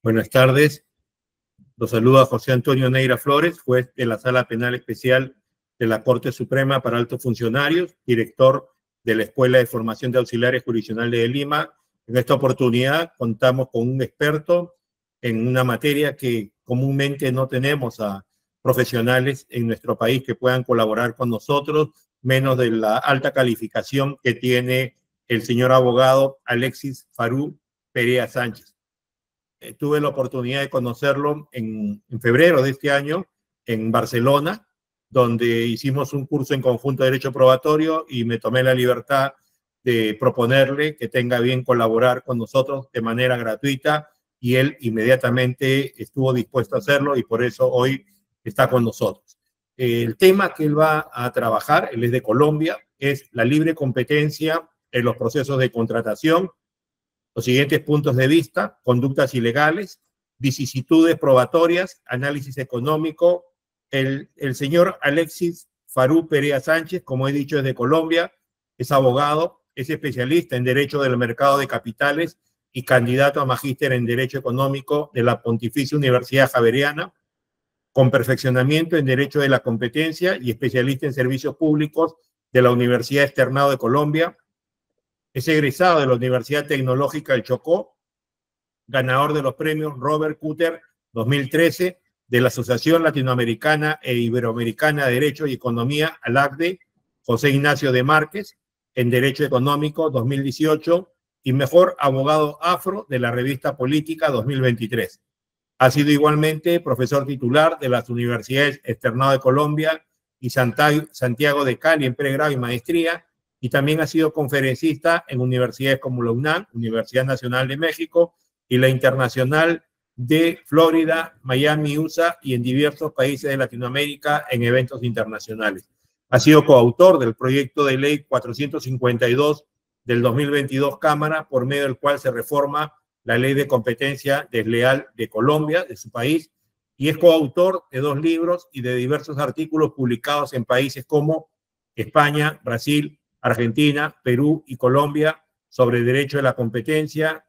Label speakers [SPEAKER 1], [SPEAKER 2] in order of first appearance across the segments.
[SPEAKER 1] Buenas tardes. Los saluda José Antonio Neira Flores, juez de la Sala Penal Especial de la Corte Suprema para Altos Funcionarios, director de la Escuela de Formación de Auxiliares Jurisdiccionales de Lima. En esta oportunidad contamos con un experto en una materia que comúnmente no tenemos a profesionales en nuestro país que puedan colaborar con nosotros, menos de la alta calificación que tiene el señor abogado Alexis Farú Perea Sánchez. Tuve la oportunidad de conocerlo en febrero de este año en Barcelona, donde hicimos un curso en conjunto de Derecho Probatorio y me tomé la libertad de proponerle que tenga bien colaborar con nosotros de manera gratuita y él inmediatamente estuvo dispuesto a hacerlo y por eso hoy está con nosotros. El tema que él va a trabajar, él es de Colombia, es la libre competencia en los procesos de contratación. Los siguientes puntos de vista: conductas ilegales, vicisitudes probatorias, análisis económico. El señor Alexis Farú Perea Sánchez, como he dicho, es de Colombia, es abogado, es especialista en Derecho del Mercado de Capitales y candidato a magíster en Derecho Económico de la Pontificia Universidad Javeriana, con perfeccionamiento en Derecho de la Competencia y especialista en Servicios Públicos de la Universidad Externado de Colombia. Es egresado de la Universidad Tecnológica del Chocó, ganador de los premios Robert Cutter 2013 de la Asociación Latinoamericana e Iberoamericana de Derecho y Economía, ALACDE, José Ignacio de Márquez, en Derecho Económico 2018, y mejor abogado afro de la revista Política 2023. Ha sido igualmente profesor titular de las Universidades Externado de Colombia y Santiago de Cali en pregrado y maestría, y también ha sido conferencista en universidades como la UNAM, Universidad Nacional de México, y la Internacional de Florida, Miami, USA, y en diversos países de Latinoamérica en eventos internacionales. Ha sido coautor del proyecto de ley 452 del 2022 Cámara, por medio del cual se reforma la ley de competencia desleal de Colombia, de su país, y es coautor de 2 libros y de diversos artículos publicados en países como España, Brasil, Argentina, Perú y Colombia sobre derecho de la competencia,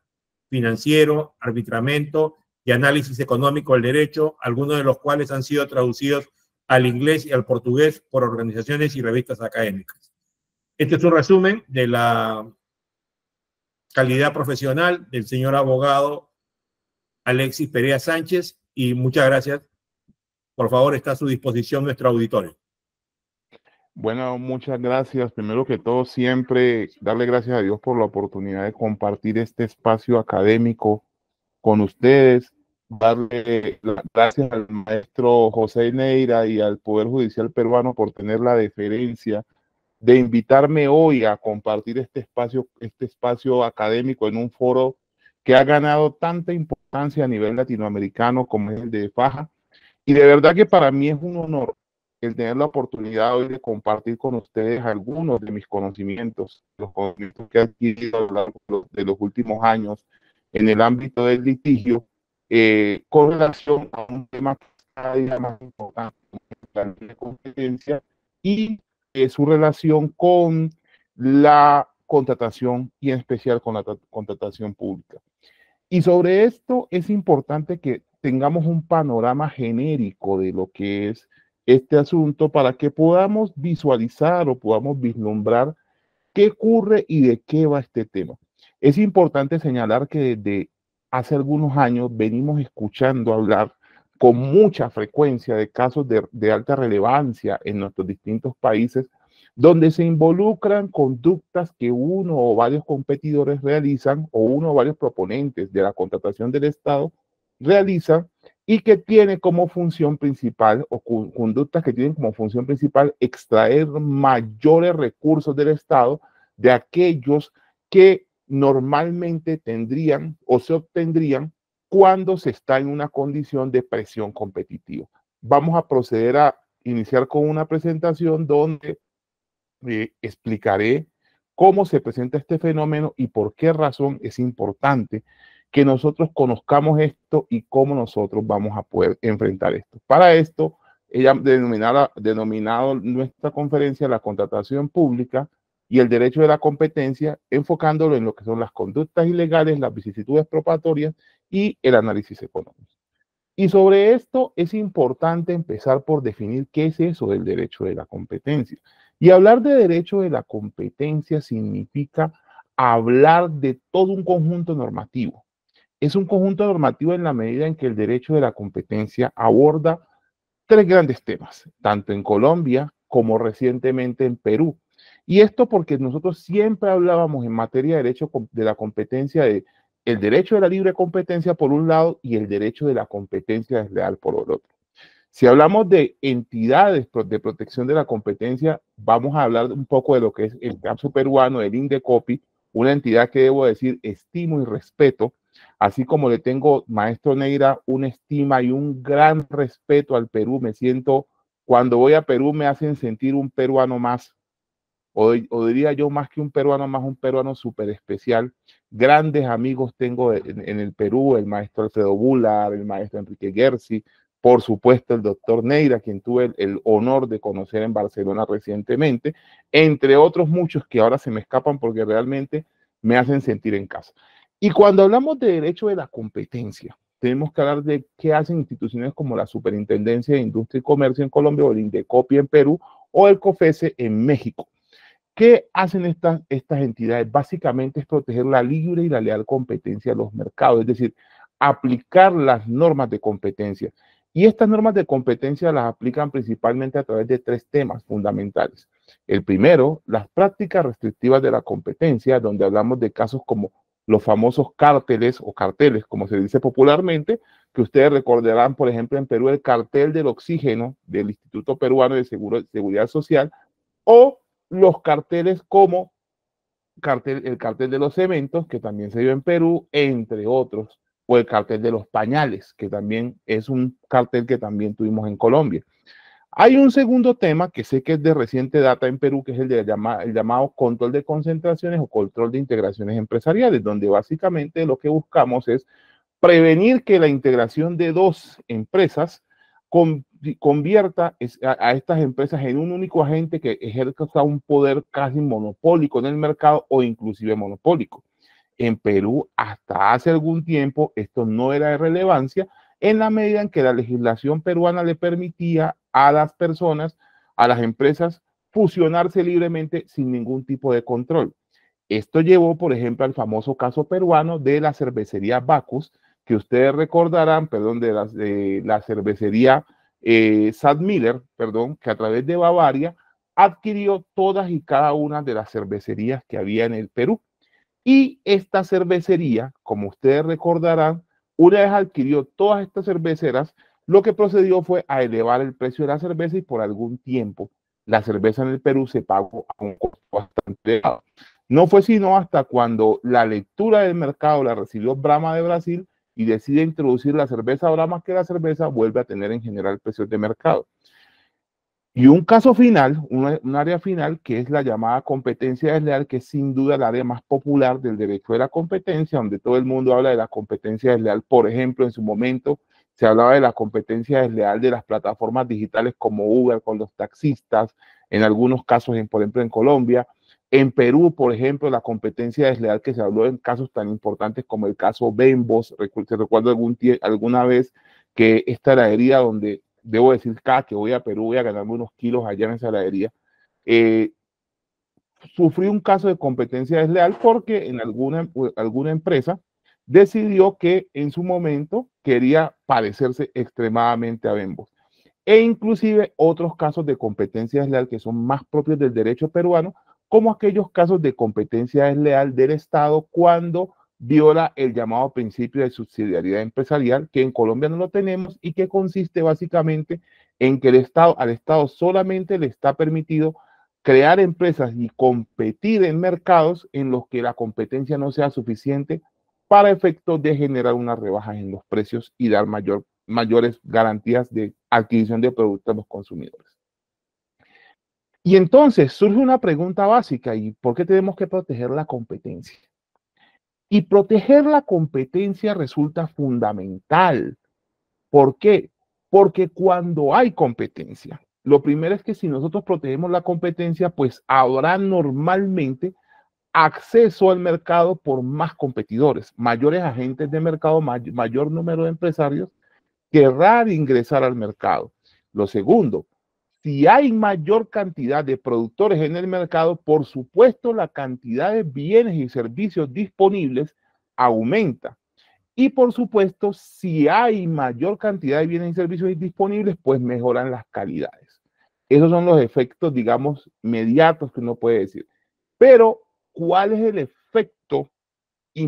[SPEAKER 1] financiero, arbitramiento y análisis económico del derecho, algunos de los cuales han sido traducidos al inglés y al portugués por organizaciones y revistas académicas. Este es un resumen de la calidad profesional del señor abogado Alexis Perea Sánchez y muchas gracias. Por favor, está a su disposición nuestro auditorio.
[SPEAKER 2] Bueno, muchas gracias. Primero que todo, siempre darle gracias a Dios por la oportunidad de compartir este espacio académico con ustedes. Darle las gracias al maestro José Neira y al Poder Judicial peruano por tener la deferencia de invitarme hoy a compartir este espacio académico en un foro que ha ganado tanta importancia a nivel latinoamericano como es el de FAJA. Y de verdad que para mí es un honor el tener la oportunidad hoy de compartir con ustedes algunos de mis conocimientos, los conocimientos que he adquirido a lo largo de los últimos años en el ámbito del litigio, con relación a un tema cada día más importante, la ley de competencia y su relación con la contratación y en especial con la contratación pública. Y sobre esto es importante que tengamos un panorama genérico de lo que es este asunto para que podamos visualizar o podamos vislumbrar qué ocurre y de qué va este tema. Es importante señalar que desde hace algunos años venimos escuchando hablar con mucha frecuencia de casos de alta relevancia en nuestros distintos países, donde se involucran conductas que uno o varios competidores realizan o uno o varios proponentes de la contratación del Estado realizan y que tiene como función principal o conductas que tienen como función principal extraer mayores recursos del Estado de aquellos que normalmente tendrían o se obtendrían cuando se está en una condición de presión competitiva. Vamos a proceder a iniciar con una presentación donde explicaré cómo se presenta este fenómeno y por qué razón es importante que nosotros conozcamos esto y cómo nosotros vamos a poder enfrentar esto. Para esto, ella denominado nuestra conferencia la contratación pública, y el derecho de la competencia, enfocándolo en lo que son las conductas ilegales, las vicisitudes probatorias y el análisis económico. Y sobre esto es importante empezar por definir qué es eso del derecho de la competencia. Y hablar de derecho de la competencia significa hablar de todo un conjunto normativo. Es un conjunto normativo en la medida en que el derecho de la competencia aborda tres grandes temas, tanto en Colombia como recientemente en Perú. Y esto porque nosotros siempre hablábamos en materia de derecho de la competencia de el derecho de la libre competencia por un lado y el derecho de la competencia desleal por el otro. Si hablamos de entidades de protección de la competencia, vamos a hablar un poco de lo que es el caso peruano del Indecopi, una entidad que debo decir estimo y respeto, así como le tengo, maestro Neira, una estima y un gran respeto al Perú. Me siento, cuando voy a Perú me hacen sentir un peruano más, o diría yo más que un peruano más, un peruano súper especial. Grandes amigos tengo en el Perú, el maestro Alfredo Bular, el maestro Enrique Gersi, por supuesto el doctor Neira, quien tuve el honor de conocer en Barcelona recientemente, entre otros muchos que ahora se me escapan porque realmente me hacen sentir en casa. Y cuando hablamos de derecho de la competencia, tenemos que hablar de qué hacen instituciones como la Superintendencia de Industria y Comercio en Colombia, o el Indecopi en Perú, o el COFECE en México. ¿Qué hacen estas entidades? Básicamente es proteger la libre y la leal competencia de los mercados, es decir, aplicar las normas de competencia. Y estas normas de competencia las aplican principalmente a través de tres temas fundamentales. El primero, las prácticas restrictivas de la competencia, donde hablamos de casos como los famosos cárteles o carteles, como se dice popularmente, que ustedes recordarán, por ejemplo, en Perú, el cartel del oxígeno del Instituto Peruano de Seguridad Social, o los carteles como el cartel de los cementos, que también se dio en Perú, entre otros, o el cartel de los pañales, que también es un cartel que también tuvimos en Colombia. Hay un segundo tema que sé que es de reciente data en Perú, que es el llamado control de concentraciones o control de integraciones empresariales, donde básicamente lo que buscamos es prevenir que la integración de dos empresas convierta a estas empresas en un único agente que ejerza un poder casi monopólico en el mercado o inclusive monopólico. En Perú, hasta hace algún tiempo, esto no era de relevancia en la medida en que la legislación peruana le permitía a las personas, a las empresas, fusionarse libremente sin ningún tipo de control. Esto llevó, por ejemplo, al famoso caso peruano de la cervecería Bacus, que ustedes recordarán, perdón, de la cervecería Sadmiller, perdón, que a través de Bavaria adquirió todas y cada una de las cervecerías que había en el Perú. Y esta cervecería, como ustedes recordarán, una vez adquirió todas estas cerveceras, lo que procedió fue a elevar el precio de la cerveza y por algún tiempo la cerveza en el Perú se pagó a un costo bastante elevado. No fue sino hasta cuando la lectura del mercado la recibió Brahma de Brasil y decide introducir la cerveza Brahma, que la cerveza vuelve a tener en general precios de mercado. Y un caso final, un área final, que es la llamada competencia desleal, que es sin duda el área más popular del derecho de la competencia, donde todo el mundo habla de la competencia desleal. Por ejemplo, en su momento se hablaba de la competencia desleal de las plataformas digitales como Uber con los taxistas, en algunos casos, por ejemplo, en Colombia. En Perú, por ejemplo, la competencia desleal que se habló en casos tan importantes como el caso Bembos. Se recuerda alguna vez que esta heladería donde debo decir, cada que voy a Perú voy a ganarme unos kilos allá en esa heladería, sufrí un caso de competencia desleal porque en alguna empresa decidió que en su momento quería parecerse extremadamente a Bembos. E inclusive otros casos de competencia desleal que son más propios del derecho peruano, como aquellos casos de competencia desleal del Estado cuando viola el llamado principio de subsidiariedad empresarial, que en Colombia no lo tenemos y que consiste básicamente en que al Estado solamente le está permitido crear empresas y competir en mercados en los que la competencia no sea suficiente para efectos de generar una rebaja en los precios y dar mayores garantías de adquisición de productos a los consumidores. Y entonces surge una pregunta básica: ¿y por qué tenemos que proteger la competencia? Y proteger la competencia resulta fundamental. ¿Por qué? Porque cuando hay competencia, Lo primero es que si nosotros protegemos la competencia, pues habrá normalmente acceso al mercado por más competidores, mayores agentes de mercado, mayor número de empresarios querrán ingresar al mercado. Lo segundo, si hay mayor cantidad de productores en el mercado, por supuesto la cantidad de bienes y servicios disponibles aumenta. Y por supuesto, si hay mayor cantidad de bienes y servicios disponibles, pues mejoran las calidades. Esos son los efectos, digamos, inmediatos que uno puede decir. Pero, ¿cuál es el efecto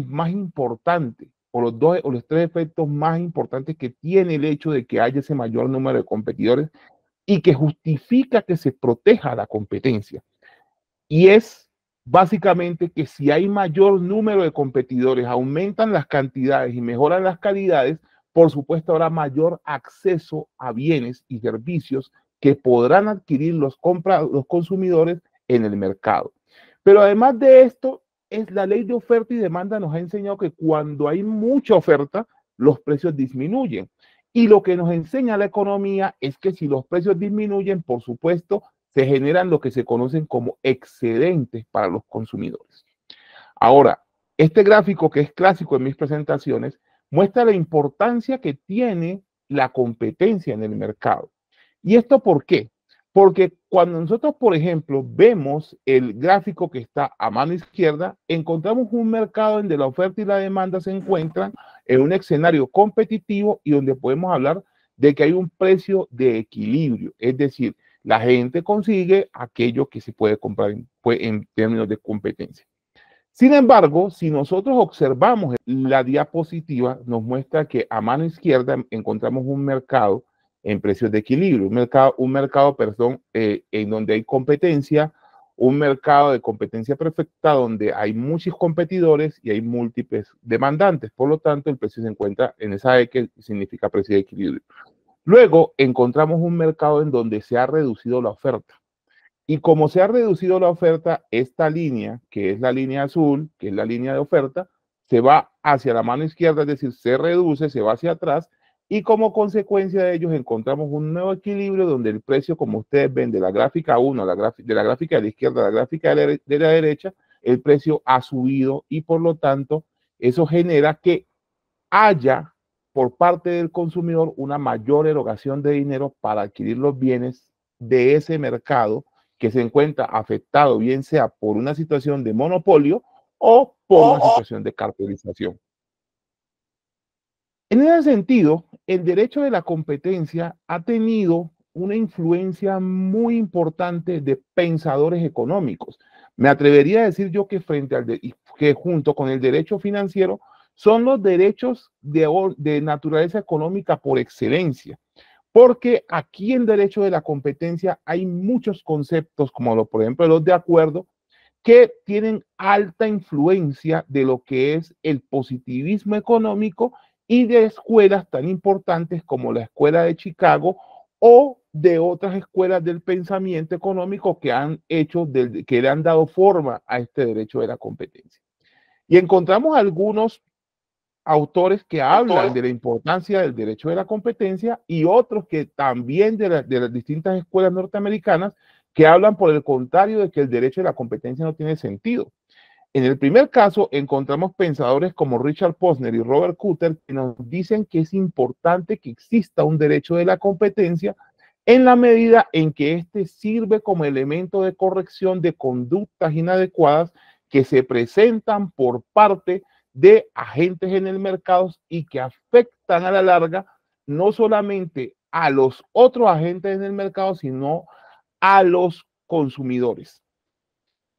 [SPEAKER 2] más importante, o los dos o los tres efectos más importantes que tiene el hecho de que haya ese mayor número de competidores y que justifica que se proteja la competencia? Y es básicamente que si hay mayor número de competidores, aumentan las cantidades y mejoran las calidades, por supuesto habrá mayor acceso a bienes y servicios que podrán adquirir los consumidores en el mercado. Pero además de esto, es la ley de oferta y demanda nos ha enseñado que cuando hay mucha oferta, los precios disminuyen. Y lo que nos enseña la economía es que si los precios disminuyen, por supuesto, se generan lo que se conocen como excedentes para los consumidores. Ahora, este gráfico que es clásico en mis presentaciones muestra la importancia que tiene la competencia en el mercado. ¿Y esto por qué? Porque cuando nosotros, por ejemplo, vemos el gráfico que está a mano izquierda, encontramos un mercado donde la oferta y la demanda se encuentran en un escenario competitivo y donde podemos hablar de que hay un precio de equilibrio, es decir, la gente consigue aquello que se puede comprar en términos de competencia. Sin embargo, si nosotros observamos la diapositiva, nos muestra que a mano izquierda encontramos un mercado en precios de equilibrio, un mercado en donde hay competencia, un mercado de competencia perfecta donde hay muchos competidores y hay múltiples demandantes. Por lo tanto, el precio se encuentra en esa E que significa precio de equilibrio. Luego encontramos un mercado en donde se ha reducido la oferta. Y como se ha reducido la oferta, esta línea, que es la línea azul, que es la línea de oferta, se va hacia la mano izquierda, es decir, se reduce, se va hacia atrás, y como consecuencia de ello encontramos un nuevo equilibrio donde el precio, como ustedes ven de la gráfica 1, de la gráfica de la izquierda a la gráfica de la derecha, el precio ha subido y por lo tanto eso genera que haya por parte del consumidor una mayor erogación de dinero para adquirir los bienes de ese mercado que se encuentra afectado, bien sea por una situación de monopolio o por una situación de cartelización. En ese sentido, el derecho de la competencia ha tenido una influencia muy importante de pensadores económicos. Me atrevería a decir yo que que junto con el derecho financiero son los derechos de naturaleza económica por excelencia, porque aquí en derecho de la competencia hay muchos conceptos, como por ejemplo los de acuerdo, que tienen alta influencia de lo que es el positivismo económico y de escuelas tan importantes como la Escuela de Chicago o de otras escuelas del pensamiento económico que que le han dado forma a este derecho de la competencia. Y encontramos algunos autores que hablan de la importancia del derecho de la competencia y otros que también de las distintas escuelas norteamericanas que hablan por el contrario de que el derecho de la competencia no tiene sentido. En el primer caso encontramos pensadores como Richard Posner y Robert Cutter que nos dicen que es importante que exista un derecho de la competencia en la medida en que éste sirve como elemento de corrección de conductas inadecuadas que se presentan por parte de agentes en el mercado y que afectan a la larga no solamente a los otros agentes en el mercado, sino a los consumidores.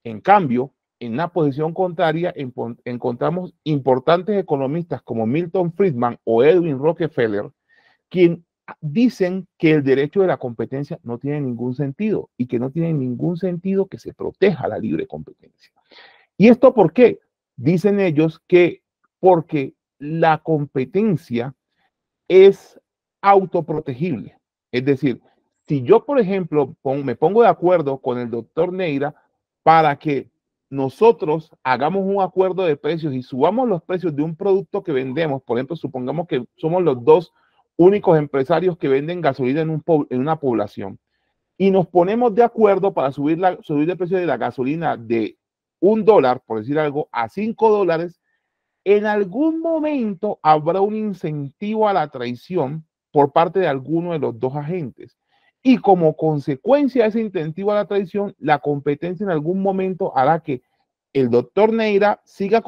[SPEAKER 2] En cambio, en una posición contraria, encontramos importantes economistas como Milton Friedman o Edwin Rockefeller, quienes dicen que el derecho de la competencia no tiene ningún sentido y que no tiene ningún sentido que se proteja la libre competencia. ¿Y esto por qué? Dicen ellos que porque la competencia es autoprotegible. Es decir, si yo, por ejemplo, me pongo de acuerdo con el doctor Neira para que nosotros hagamos un acuerdo de precios y subamos los precios de un producto que vendemos, por ejemplo, supongamos que somos los dos únicos empresarios que venden gasolina en una población. y nos ponemos de acuerdo para subir el precio de la gasolina de $1, por decir algo, a $5, en algún momento habrá un incentivo a la traición por parte de alguno de los dos agentes. Y como consecuencia de ese incentivo a la traición, la competencia en algún momento hará que el doctor Neira siga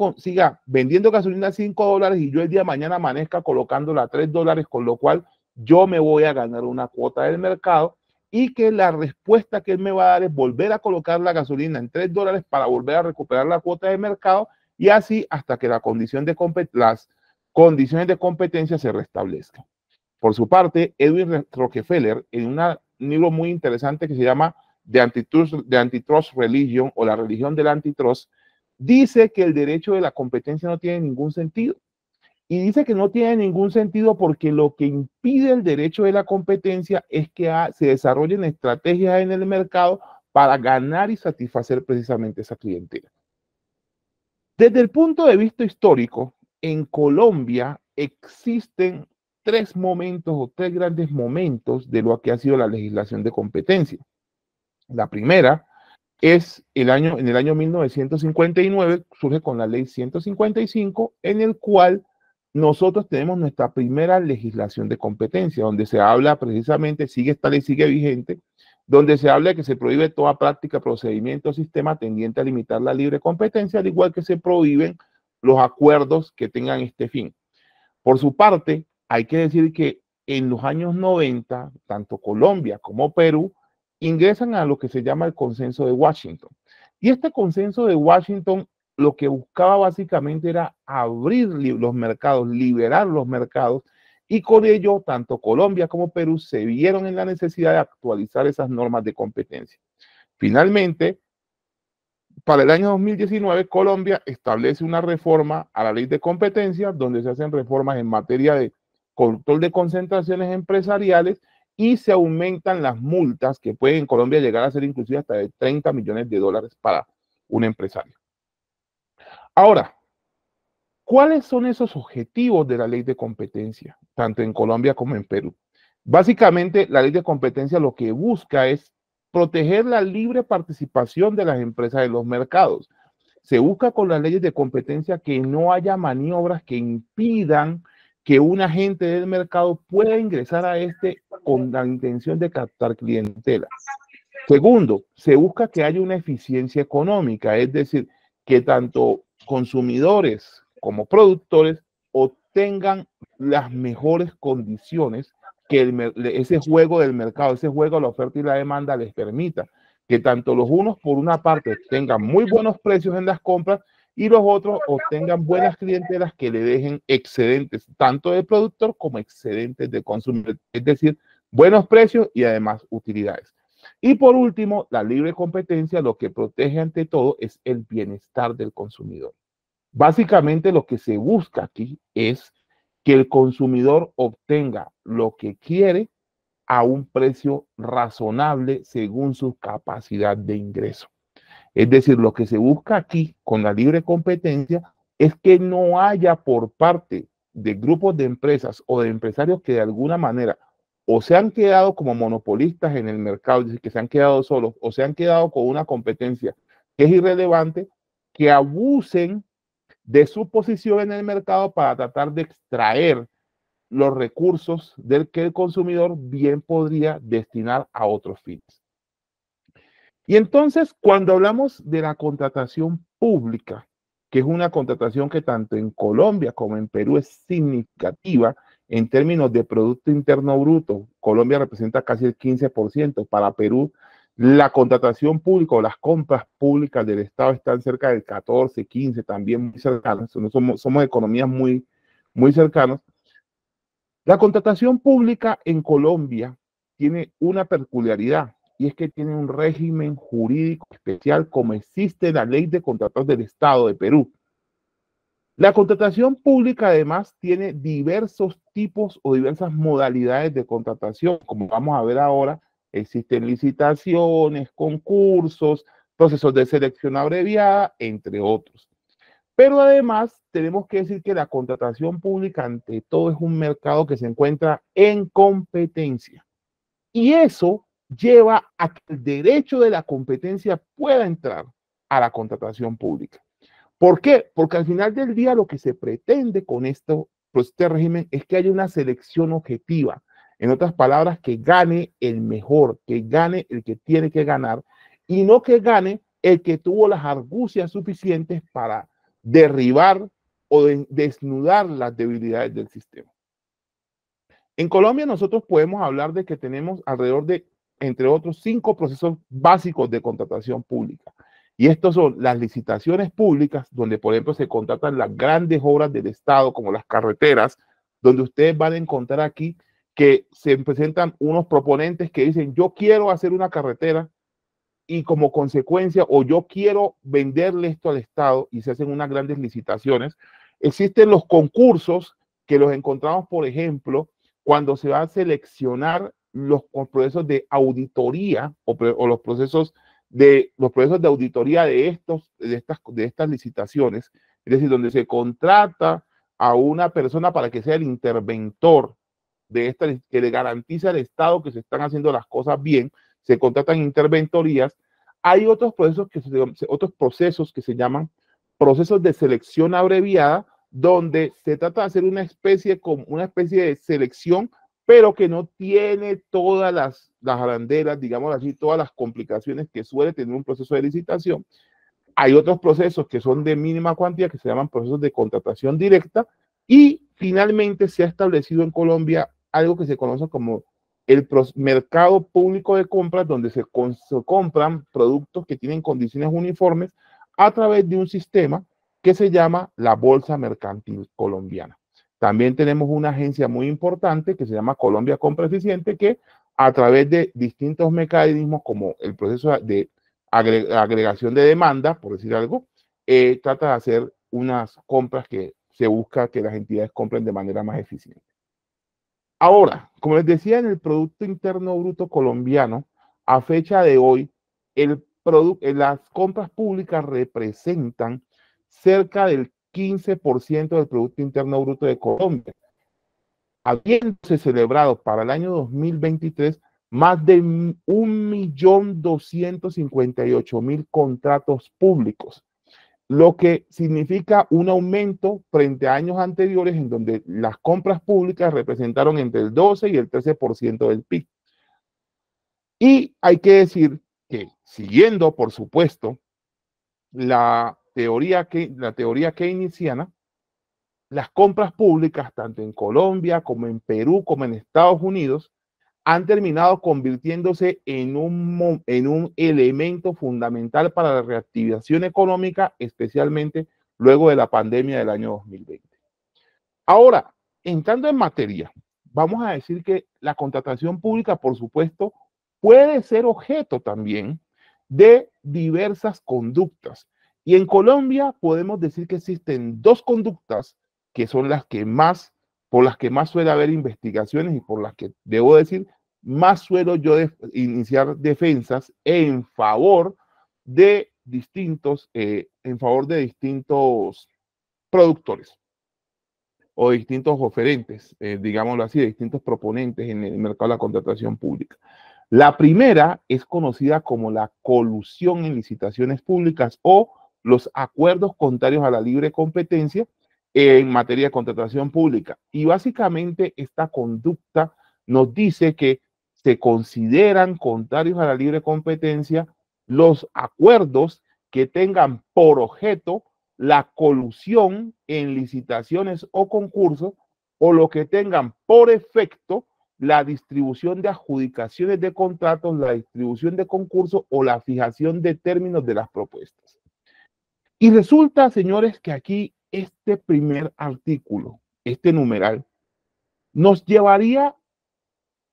[SPEAKER 2] vendiendo gasolina a $5 y yo el día de mañana amanezca colocándola a $3, con lo cual yo me voy a ganar una cuota del mercado y que la respuesta que él me va a dar es volver a colocar la gasolina en $3 para volver a recuperar la cuota del mercado y así hasta que las condiciones de competencia se restablezcan. Por su parte, Edwin Rockefeller, en un libro muy interesante que se llama The Antitrust Religion o la religión del antitrust, dice que el derecho de la competencia no tiene ningún sentido. Y dice que no tiene ningún sentido porque lo que impide el derecho de la competencia es que se desarrollen estrategias en el mercado para ganar y satisfacer precisamente esa clientela. Desde el punto de vista histórico, en Colombia existen tres grandes momentos de lo que ha sido la legislación de competencia. La primera es en el año 1959, surge con la ley 155, en el cual nosotros tenemos nuestra primera legislación de competencia, donde se habla precisamente, esta ley sigue vigente, donde se habla de que se prohíbe toda práctica, procedimiento o sistema tendiente a limitar la libre competencia, al igual que se prohíben los acuerdos que tengan este fin. Por su parte, hay que decir que en los años 90, tanto Colombia como Perú ingresan a lo que se llama el Consenso de Washington. Y este Consenso de Washington lo que buscaba básicamente era abrir los mercados, liberar los mercados, y con ello tanto Colombia como Perú se vieron en la necesidad de actualizar esas normas de competencia. Finalmente, para el año 2019, Colombia establece una reforma a la ley de competencia, donde se hacen reformas en materia de control de concentraciones empresariales y se aumentan las multas que pueden en Colombia llegar a ser inclusive hasta de $30 millones para un empresario. Ahora, ¿cuáles son esos objetivos de la ley de competencia, tanto en Colombia como en Perú? Básicamente, la ley de competencia lo que busca es proteger la libre participación de las empresas en los mercados. Se busca con las leyes de competencia que no haya maniobras que impidan que un agente del mercado pueda ingresar a este con la intención de captar clientela. Segundo, se busca que haya una eficiencia económica, es decir, que tanto consumidores como productores obtengan las mejores condiciones que ese juego del mercado, ese juego de la oferta y la demanda les permita. Que tanto los unos, por una parte, tengan muy buenos precios en las compras y los otros obtengan buenas clientelas que le dejen excedentes, tanto del productor como excedentes del consumidor. Es decir, buenos precios y además utilidades. Y por último, la libre competencia lo que protege ante todo es el bienestar del consumidor. Básicamente lo que se busca aquí es que el consumidor obtenga lo que quiere a un precio razonable según su capacidad de ingreso. Es decir, lo que se busca aquí con la libre competencia es que no haya por parte de grupos de empresas o de empresarios que de alguna manera o se han quedado como monopolistas en el mercado, es decir, que se han quedado solos, o se han quedado con una competencia que es irrelevante, que abusen de su posición en el mercado para tratar de extraer los recursos del que el consumidor bien podría destinar a otros fines. Y entonces, cuando hablamos de la contratación pública, que es una contratación que tanto en Colombia como en Perú es significativa en términos de Producto Interno Bruto, Colombia representa casi el 15%, para Perú la contratación pública o las compras públicas del Estado están cerca del 14, 15, también muy cercanas, somos economías muy, muy cercanas. La contratación pública en Colombia tiene una peculiaridad y es que tiene un régimen jurídico especial como existe la ley de contratos del Estado de Perú. La contratación pública además tiene diversos tipos o diversas modalidades de contratación, como vamos a ver ahora, existen licitaciones, concursos, procesos de selección abreviada, entre otros. Pero además tenemos que decir que la contratación pública ante todo es un mercado que se encuentra en competencia. Y eso lleva a que el derecho de la competencia pueda entrar a la contratación pública. ¿Por qué? Porque al final del día lo que se pretende con esto, pues este régimen, es que haya una selección objetiva. En otras palabras, que gane el mejor, que gane el que tiene que ganar y no que gane el que tuvo las argucias suficientes para derribar o desnudar las debilidades del sistema. En Colombia nosotros podemos hablar de que tenemos alrededor de, entre otros, 5 procesos básicos de contratación pública. Y estos son las licitaciones públicas, donde por ejemplo se contratan las grandes obras del Estado, como las carreteras, donde ustedes van a encontrar aquí que se presentan unos proponentes que dicen, yo quiero hacer una carretera y como consecuencia, o yo quiero venderle esto al Estado, y se hacen unas grandes licitaciones. Existen los concursos que los encontramos, por ejemplo, cuando se va a seleccionar los procesos de auditoría o los procesos de auditoría de estas licitaciones, es decir, donde se contrata a una persona para que sea el interventor de esta, que le garantiza al Estado que se están haciendo las cosas bien, se contratan interventorías. Hay otros procesos que se llaman procesos de selección abreviada, donde se trata de hacer una especie de selección, pero que no tiene todas las arandelas, digamos así, todas las complicaciones que suele tener un proceso de licitación. Hay otros procesos que son de mínima cuantía, que se llaman procesos de contratación directa, y finalmente se ha establecido en Colombia algo que se conoce como el mercado público de compras, donde se compran productos que tienen condiciones uniformes a través de un sistema que se llama la Bolsa Mercantil Colombiana. También tenemos una agencia muy importante que se llama Colombia Compra Eficiente, que a través de distintos mecanismos como el proceso de agregación de demanda, por decir algo, trata de hacer unas compras que se busca que las entidades compren de manera más eficiente. Ahora, como les decía, en el Producto Interno Bruto colombiano, a fecha de hoy, las compras públicas representan cerca del 15% del Producto Interno Bruto de Colombia, habiéndose celebrado para el año 2023 más de 1.258.000 contratos públicos, lo que significa un aumento frente a años anteriores en donde las compras públicas representaron entre el 12 y el 13% del PIB. Y hay que decir que, siguiendo, por supuesto, la teoría keynesiana, las compras públicas, tanto en Colombia como en Perú, como en Estados Unidos, han terminado convirtiéndose en un elemento fundamental para la reactivación económica, especialmente luego de la pandemia del año 2020. Ahora, entrando en materia, vamos a decir que la contratación pública, por supuesto, puede ser objeto también de diversas conductas. Y en Colombia podemos decir que existen 2 conductas que son por las que más suele haber investigaciones y por las que, debo decir, más suelo yo iniciar defensas en favor de distintos productores o distintos oferentes, digámoslo así, de distintos proponentes en el mercado de la contratación pública. La primera es conocida como la colusión en licitaciones públicas o los acuerdos contrarios a la libre competencia en materia de contratación pública. Y básicamente esta conducta nos dice que se consideran contrarios a la libre competencia los acuerdos que tengan por objeto la colusión en licitaciones o concursos, o lo que tengan por efecto la distribución de adjudicaciones de contratos, la distribución de concursos o la fijación de términos de las propuestas. Y resulta, señores, que aquí este primer artículo, este numeral, nos llevaría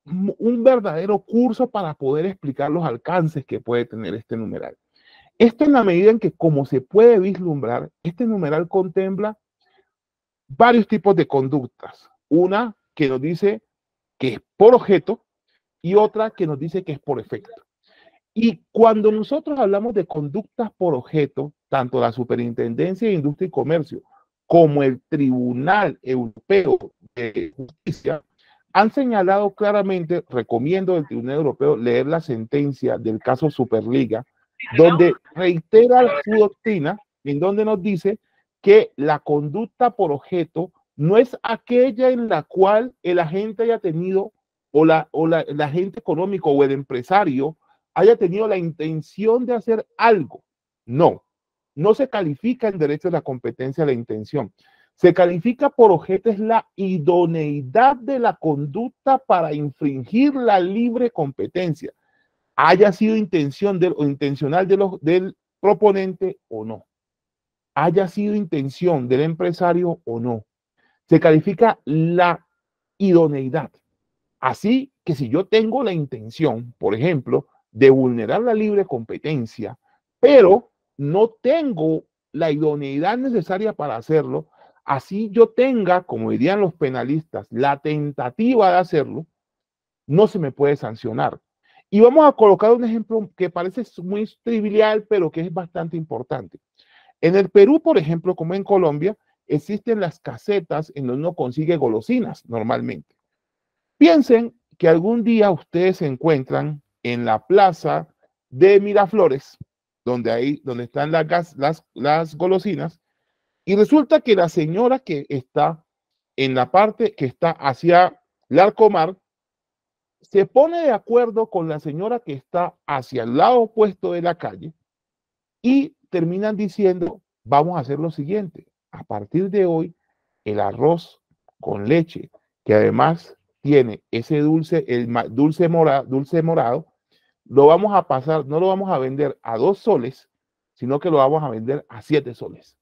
[SPEAKER 2] un verdadero curso para poder explicar los alcances que puede tener este numeral. Esto en la medida en que, como se puede vislumbrar, este numeral contempla varios tipos de conductas. Una que nos dice que es por objeto y otra que nos dice que es por efecto. Y cuando nosotros hablamos de conductas por objeto, tanto la Superintendencia de Industria y Comercio como el Tribunal Europeo de Justicia han señalado claramente, recomiendo al Tribunal Europeo leer la sentencia del caso Superliga, donde reitera su doctrina, en donde nos dice que la conducta por objeto no es aquella en la cual el agente haya tenido, el agente económico o el empresario haya tenido la intención de hacer algo. No, no se califica en derecho de la competencia la intención. Se califica por objeto es la idoneidad de la conducta para infringir la libre competencia, haya sido intención o intencional del proponente o no, haya sido intención del empresario o no. Se califica la idoneidad. Así que si yo tengo la intención, por ejemplo, de vulnerar la libre competencia, pero no tengo la idoneidad necesaria para hacerlo, así yo tenga, como dirían los penalistas, la tentativa de hacerlo, no se me puede sancionar. Y vamos a colocar un ejemplo que parece muy trivial, pero que es bastante importante. En el Perú, por ejemplo, como en Colombia, existen las casetas en donde uno consigue golosinas normalmente. Piensen que algún día ustedes se encuentran en la plaza de Miraflores, donde están las golosinas, y resulta que la señora que está en la parte que está hacia Larcomar se pone de acuerdo con la señora que está hacia el lado opuesto de la calle y terminan diciendo, vamos a hacer lo siguiente, a partir de hoy, el arroz con leche, que además tiene ese dulce, dulce morado, lo vamos a pasar, no lo vamos a vender a 2 soles, sino que lo vamos a vender a 7 soles.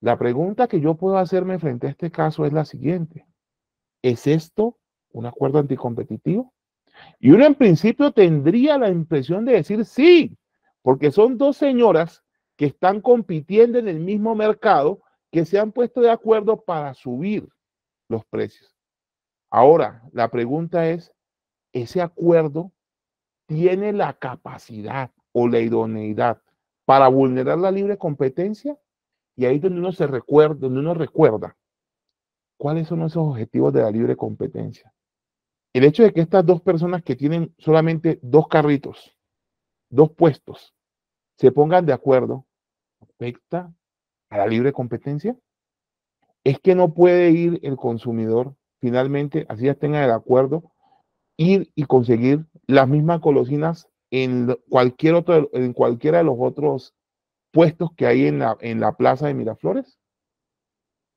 [SPEAKER 2] La pregunta que yo puedo hacerme frente a este caso es la siguiente. ¿Es esto un acuerdo anticompetitivo? Y uno en principio tendría la impresión de decir sí, porque son 2 señoras que están compitiendo en el mismo mercado que se han puesto de acuerdo para subir los precios. Ahora, la pregunta es, ¿ese acuerdo tiene la capacidad o la idoneidad para vulnerar la libre competencia? Y ahí es donde uno recuerda cuáles son esos objetivos de la libre competencia. El hecho de que estas 2 personas que tienen solamente 2 carritos, 2 puestos, se pongan de acuerdo, ¿afecta a la libre competencia? Es que no puede ir el consumidor, finalmente, así ya tenga de acuerdo, ir y conseguir las mismas golosinas en cualquiera de los otros puestos que hay en la plaza de Miraflores.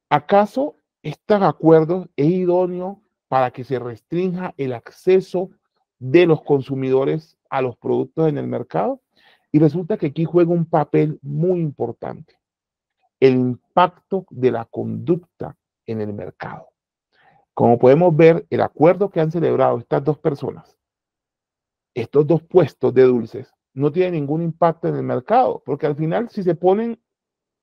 [SPEAKER 2] ¿Acaso este acuerdo es idóneo para que se restrinja el acceso de los consumidores a los productos en el mercado? Y resulta que aquí juega un papel muy importante, el impacto de la conducta en el mercado. Como podemos ver, el acuerdo que han celebrado estas 2 personas, estos 2 puestos de dulces, no tiene ningún impacto en el mercado, porque al final si se ponen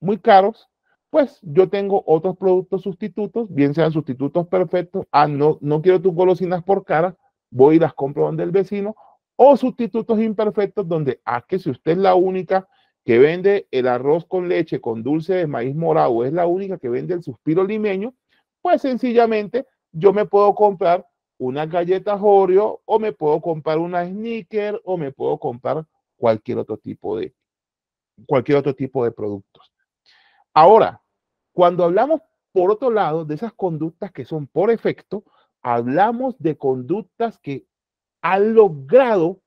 [SPEAKER 2] muy caros, pues yo tengo otros productos sustitutos, bien sean sustitutos perfectos, no quiero tus golosinas por cara, voy y las compro donde el vecino, o sustitutos imperfectos donde, que si usted es la única que vende el arroz con leche con dulce de maíz morado, o es la única que vende el suspiro limeño, pues sencillamente yo me puedo comprar unas galletas Oreo, o me puedo comprar una Snickers, o me puedo comprar cualquier otro tipo de productos. Ahora, cuando hablamos, por otro lado, de esas conductas que son por efecto, hablamos de conductas que han logrado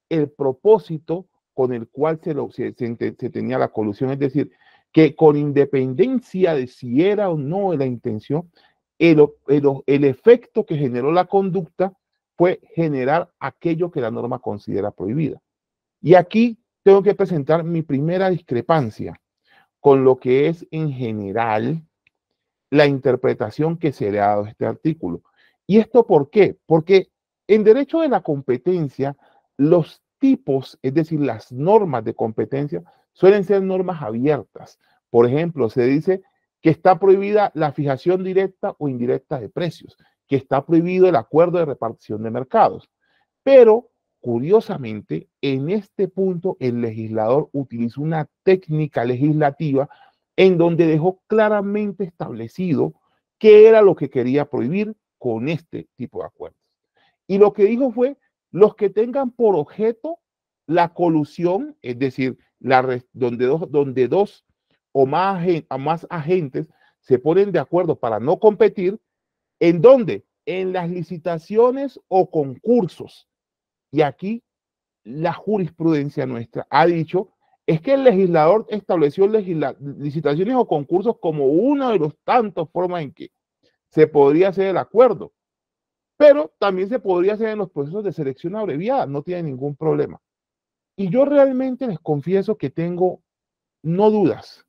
[SPEAKER 2] el propósito con el cual se tenía la colusión, es decir, que con independencia de si era o no la intención, el efecto que generó la conducta fue generar aquello que la norma considera prohibida. Y aquí tengo que presentar mi primera discrepancia con lo que es en general la interpretación que se le ha dado a este artículo. ¿Y esto por qué? Porque en derecho de la competencia, los tipos, es decir, las normas de competencia, suelen ser normas abiertas. Por ejemplo, se dice que está prohibida la fijación directa o indirecta de precios, que está prohibido el acuerdo de repartición de mercados. Pero, curiosamente, en este punto el legislador utilizó una técnica legislativa en donde dejó claramente establecido qué era lo que quería prohibir con este tipo de acuerdos. Y lo que dijo fue, los que tengan por objeto la colusión, es decir, donde dos o más agentes se ponen de acuerdo para no competir, ¿en dónde? En las licitaciones o concursos. Y aquí la jurisprudencia nuestra ha dicho es que el legislador estableció licitaciones o concursos como una de los tantos formas en que se podría hacer el acuerdo, pero también se podría hacer en los procesos de selección abreviada, no tiene ningún problema. Y yo realmente les confieso que tengo, no dudas,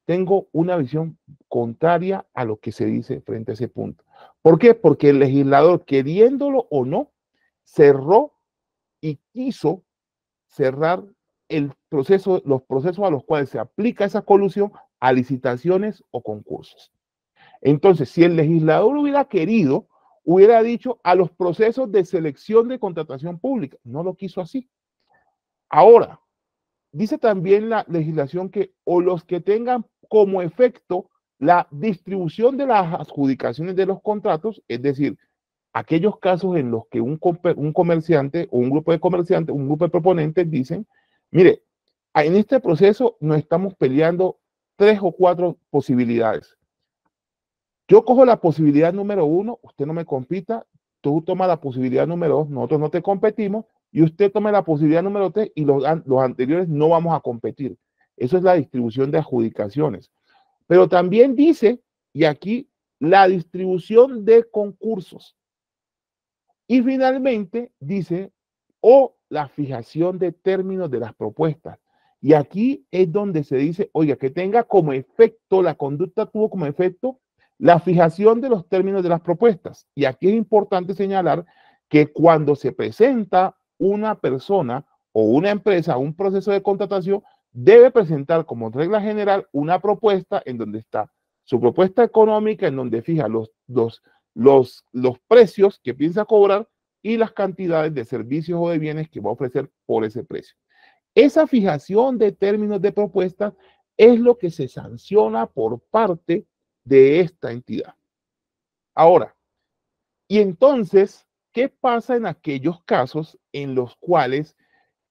[SPEAKER 2] tengo una visión contraria a lo que se dice frente a ese punto. ¿Por qué? Porque el legislador, queriéndolo o no, cerró y quiso cerrar los procesos a los cuales se aplica esa colusión a licitaciones o concursos. Entonces, si el legislador hubiera querido, hubiera dicho a los procesos de selección de contratación pública. No lo quiso así. Ahora, dice también la legislación que o los que tengan como efecto la distribución de las adjudicaciones de los contratos, es decir, aquellos casos en los que un comerciante o un grupo de comerciantes, un grupo de proponentes dicen, mire, en este proceso nos estamos peleando 3 o 4 posibilidades. Yo cojo la posibilidad número 1, usted no me compita, tú tomas la posibilidad número 2, nosotros no te competimos, y usted toma la posibilidad número 3 y los anteriores no vamos a competir. Eso es la distribución de adjudicaciones. Pero también dice, y aquí, la distribución de concursos. Y finalmente dice, o la fijación de términos de las propuestas. Y aquí es donde se dice, oiga, que tenga como efecto, la conducta tuvo como efecto la fijación de los términos de las propuestas. Y aquí es importante señalar que cuando se presenta una persona o una empresa a un proceso de contratación, debe presentar como regla general una propuesta en donde está su propuesta económica, en donde fija los precios que piensa cobrar y las cantidades de servicios o de bienes que va a ofrecer por ese precio. Esa fijación de términos de propuestas es lo que se sanciona por parte de esta entidad. Ahora, y entonces, ¿qué pasa en aquellos casos en los cuales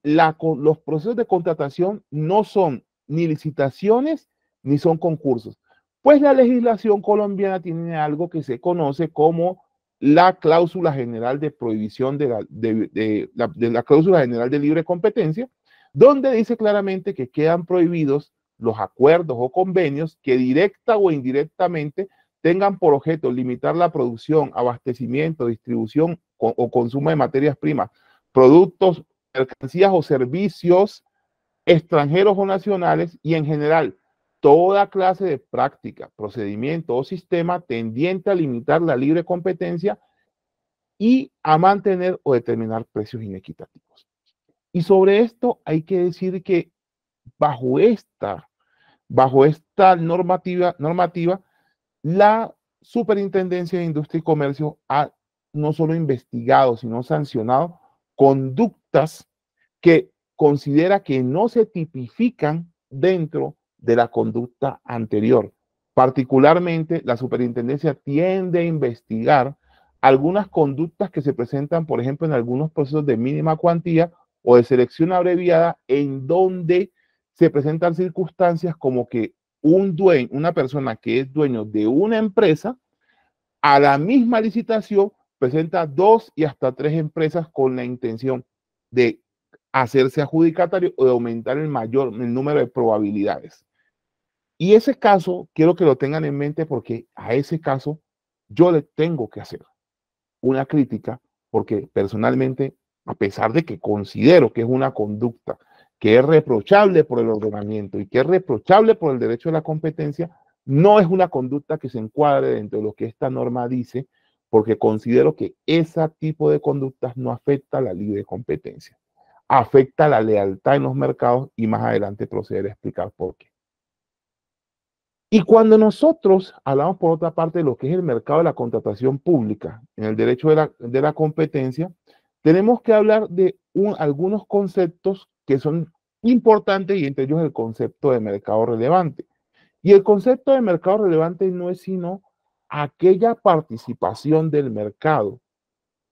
[SPEAKER 2] los procesos de contratación no son ni licitaciones ni son concursos? Pues la legislación colombiana tiene algo que se conoce como la cláusula general de prohibición de la cláusula general de libre competencia, donde dice claramente que quedan prohibidos los acuerdos o convenios que directa o indirectamente tengan por objeto limitar la producción, abastecimiento, distribución o consumo de materias primas, productos, mercancías o servicios extranjeros o nacionales y en general toda clase de práctica, procedimiento o sistema tendiente a limitar la libre competencia y a mantener o determinar precios inequitativos. Y sobre esto hay que decir que bajo esta normativa, la Superintendencia de Industria y Comercio ha no solo investigado, sino sancionado conductas que considera que no se tipifican dentro de la conducta anterior. Particularmente, la superintendencia tiende a investigar algunas conductas que se presentan, por ejemplo, en algunos procesos de mínima cuantía o de selección abreviada, en donde se presentan circunstancias como que una persona que es dueño de una empresa, a la misma licitación presenta 2 y hasta 3 empresas con la intención de hacerse adjudicatario o de aumentar el número de probabilidades. Y ese caso, quiero que lo tengan en mente porque a ese caso yo le tengo que hacer una crítica porque personalmente, a pesar de que considero que es una conducta que es reprochable por el ordenamiento y que es reprochable por el derecho de la competencia, no es una conducta que se encuadre dentro de lo que esta norma dice, porque considero que ese tipo de conductas no afecta a la libre competencia, afecta la lealtad en los mercados y más adelante proceder a explicar por qué. Y cuando nosotros hablamos por otra parte de lo que es el mercado de la contratación pública, en el derecho de la competencia, tenemos que hablar de algunos conceptos que son importantes y entre ellos el concepto de mercado relevante. Y el concepto de mercado relevante no es sino aquella participación del mercado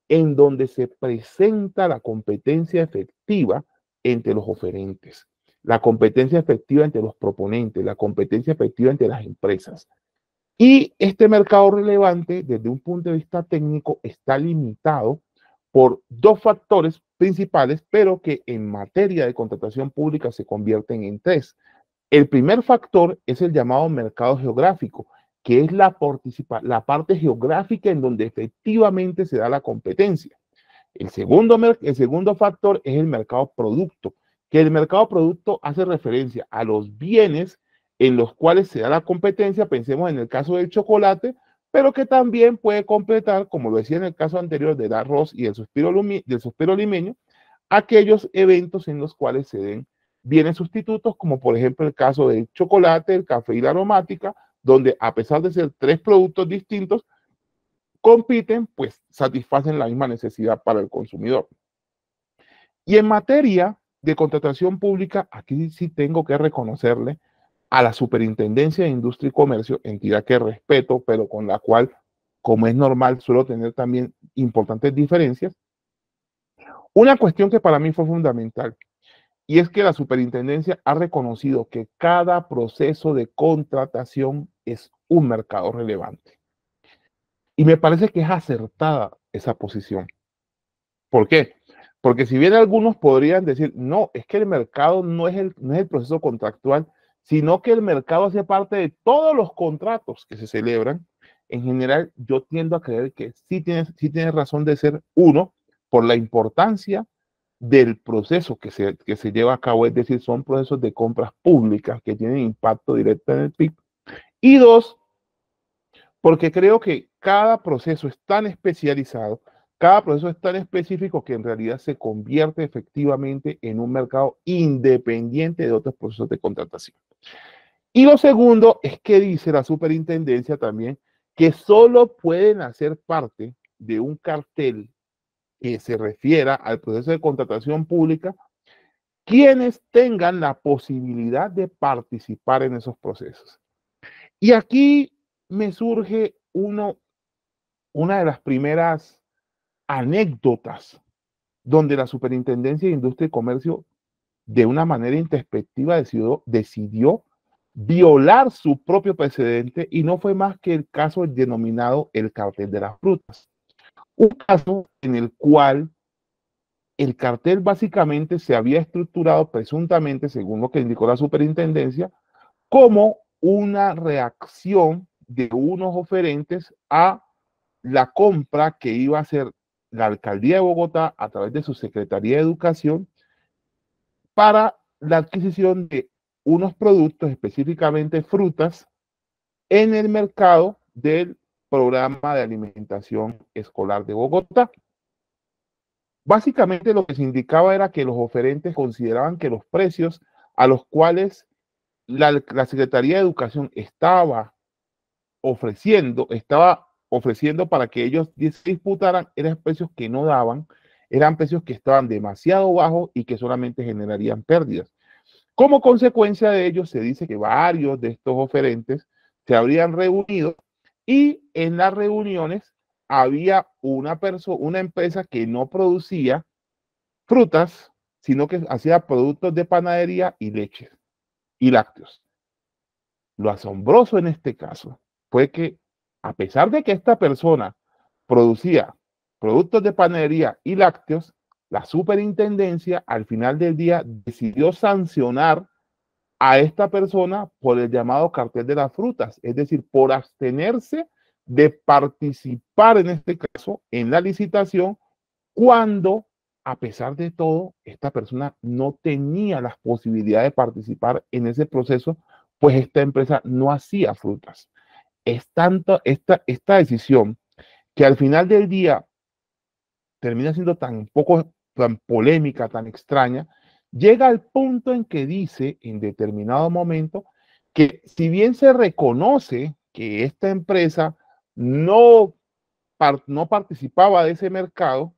[SPEAKER 2] en donde se presenta la competencia efectiva entre los oferentes, la competencia efectiva entre los proponentes, la competencia efectiva entre las empresas. Y este mercado relevante, desde un punto de vista técnico, está limitado por dos factores principales, pero que en materia de contratación pública se convierten en tres. El primer factor es el llamado mercado geográfico, que es la parte geográfica en donde efectivamente se da la competencia. El segundo factor es el mercado producto, que el mercado producto hace referencia a los bienes en los cuales se da la competencia, pensemos en el caso del chocolate, pero que también puede completar, como lo decía en el caso anterior del arroz y del suspiro limeño, aquellos eventos en los cuales se den bienes sustitutos, como por ejemplo el caso del chocolate, el café y la aromática, donde a pesar de ser tres productos distintos, compiten, pues satisfacen la misma necesidad para el consumidor. Y en materia de contratación pública, aquí sí tengo que reconocerle a la Superintendencia de Industria y Comercio, entidad que respeto, pero con la cual, como es normal, suelo tener también importantes diferencias. Una cuestión que para mí fue fundamental, y es que la Superintendencia ha reconocido que cada proceso de contratación es un mercado relevante. Y me parece que es acertada esa posición. ¿Por qué? Porque si bien algunos podrían decir, no, es que el mercado no es el proceso contractual, sino que el mercado hace parte de todos los contratos que se celebran, en general yo tiendo a creer que sí tienes razón de ser uno, por la importancia del proceso que se lleva a cabo, es decir, son procesos de compras públicas que tienen impacto directo en el PIB. Y dos, porque creo que cada proceso es tan especializado, cada proceso es tan específico que en realidad se convierte efectivamente en un mercado independiente de otros procesos de contratación. Y lo segundo es que dice la superintendencia también que solo pueden hacer parte de un cartel que se refiera al proceso de contratación pública quienes tengan la posibilidad de participar en esos procesos. Y aquí me surge una de las primeras anécdotas donde la Superintendencia de Industria y Comercio, de una manera introspectiva, decidió violar su propio precedente, y no fue más que el caso denominado el cartel de las frutas. Un caso en el cual el cartel básicamente se había estructurado presuntamente, según lo que indicó la superintendencia, como una reacción de unos oferentes a la compra que iba a hacer la alcaldía de Bogotá a través de su Secretaría de Educación para la adquisición de unos productos, específicamente frutas, en el mercado del programa de alimentación escolar de Bogotá. Básicamente lo que se indicaba era que los oferentes consideraban que los precios a los cuales la Secretaría de Educación estaba ofreciendo para que ellos disputaran, eran precios que no daban, eran precios que estaban demasiado bajos y que solamente generarían pérdidas. Como consecuencia de ello, se dice que varios de estos oferentes se habrían reunido, y en las reuniones había una empresa que no producía frutas, sino que hacía productos de panadería y leches y lácteos. Lo asombroso en este caso fue que, a pesar de que esta persona producía productos de panadería y lácteos, la superintendencia al final del día decidió sancionar a esta persona por el llamado cartel de las frutas, es decir, por abstenerse de participar en este caso en la licitación, cuando, a pesar de todo, esta persona no tenía la posibilidad de participar en ese proceso, pues esta empresa no hacía frutas. Es tanto esta decisión que al final del día termina siendo tan polémica, tan extraña, llega al punto en que dice en determinado momento que, si bien se reconoce que esta empresa no participaba de ese mercado,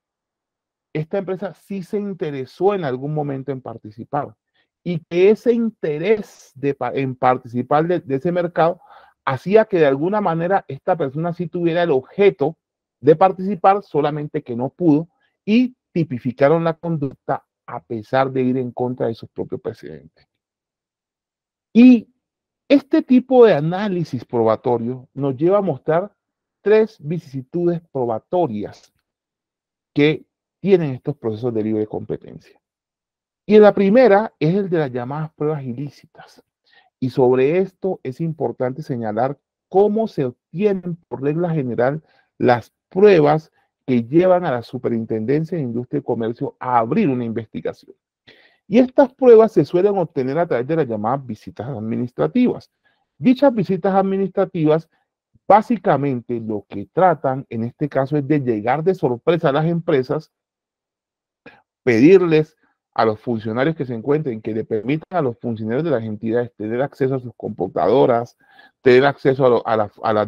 [SPEAKER 2] esta empresa sí se interesó en algún momento en participar, y que ese interés en participar de ese mercado hacía que de alguna manera esta persona sí tuviera el objeto de participar, solamente que no pudo, y tipificaron la conducta a pesar de ir en contra de sus propios precedentes. Y este tipo de análisis probatorio nos lleva a mostrar tres vicisitudes probatorias que tienen estos procesos de libre competencia. Y la primera es el de las llamadas pruebas ilícitas. Y sobre esto es importante señalar cómo se obtienen por regla general las pruebas que llevan a la Superintendencia de Industria y Comercio a abrir una investigación. Y estas pruebas se suelen obtener a través de las llamadas visitas administrativas. Dichas visitas administrativas básicamente lo que tratan en este caso es de llegar de sorpresa a las empresas, pedirles a los funcionarios que se encuentren que le permitan a los funcionarios de las entidades tener acceso a sus computadoras, tener acceso a los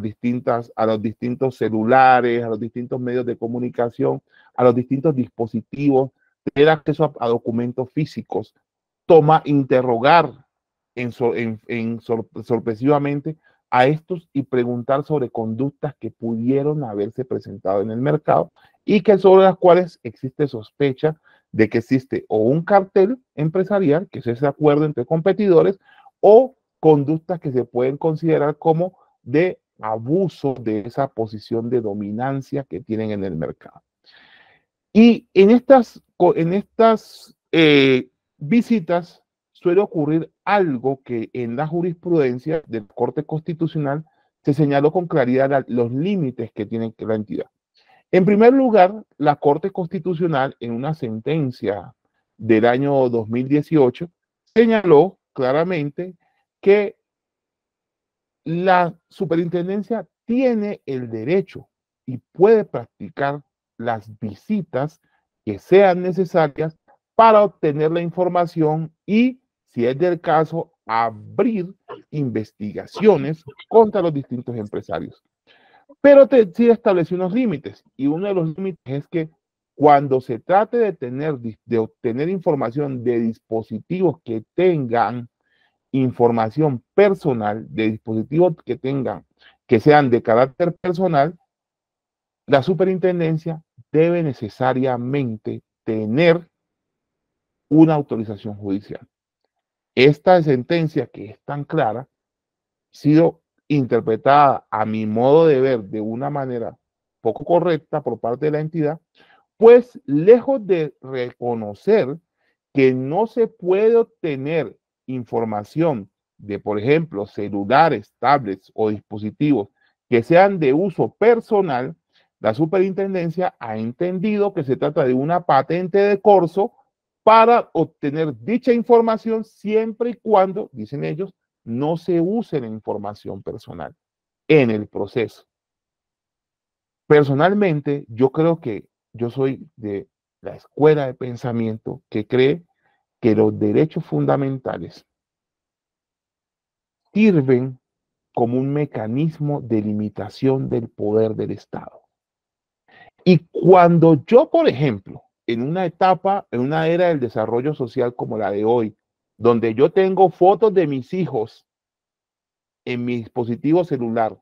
[SPEAKER 2] distintos celulares, a los distintos medios de comunicación, a los distintos dispositivos, tener acceso a documentos físicos, interrogar sorpresivamente a estos y preguntar sobre conductas que pudieron haberse presentado en el mercado y que sobre las cuales existe sospecha de que existe o un cartel empresarial, que es ese acuerdo entre competidores, o conductas que se pueden considerar como de abuso de esa posición de dominancia que tienen en el mercado. Y en estas visitas suele ocurrir algo que en la jurisprudencia de la Corte Constitucional se señaló con claridad los límites que tiene la entidad. En primer lugar, la Corte Constitucional, en una sentencia del año 2018, señaló claramente que la superintendencia tiene el derecho y puede practicar las visitas que sean necesarias para obtener la información y, si es del caso, abrir investigaciones contra los distintos empresarios. Pero sí estableció unos límites, y uno de los límites es que cuando se trate de obtener información de dispositivos que tengan información personal, de dispositivos que sean de carácter personal, la superintendencia debe necesariamente tener una autorización judicial. Esta sentencia, que es tan clara, ha sido interpretada a mi modo de ver de una manera poco correcta por parte de la entidad, pues lejos de reconocer que no se puede obtener información de, por ejemplo, celulares, tablets o dispositivos que sean de uso personal, la superintendencia ha entendido que se trata de una patente de corso para obtener dicha información siempre y cuando, dicen ellos, no se use la información personal en el proceso. Personalmente, yo creo que yo soy de la escuela de pensamiento que cree que los derechos fundamentales sirven como un mecanismo de limitación del poder del Estado. Y cuando yo, por ejemplo, en una etapa, en una era del desarrollo social como la de hoy, donde yo tengo fotos de mis hijos en mi dispositivo celular,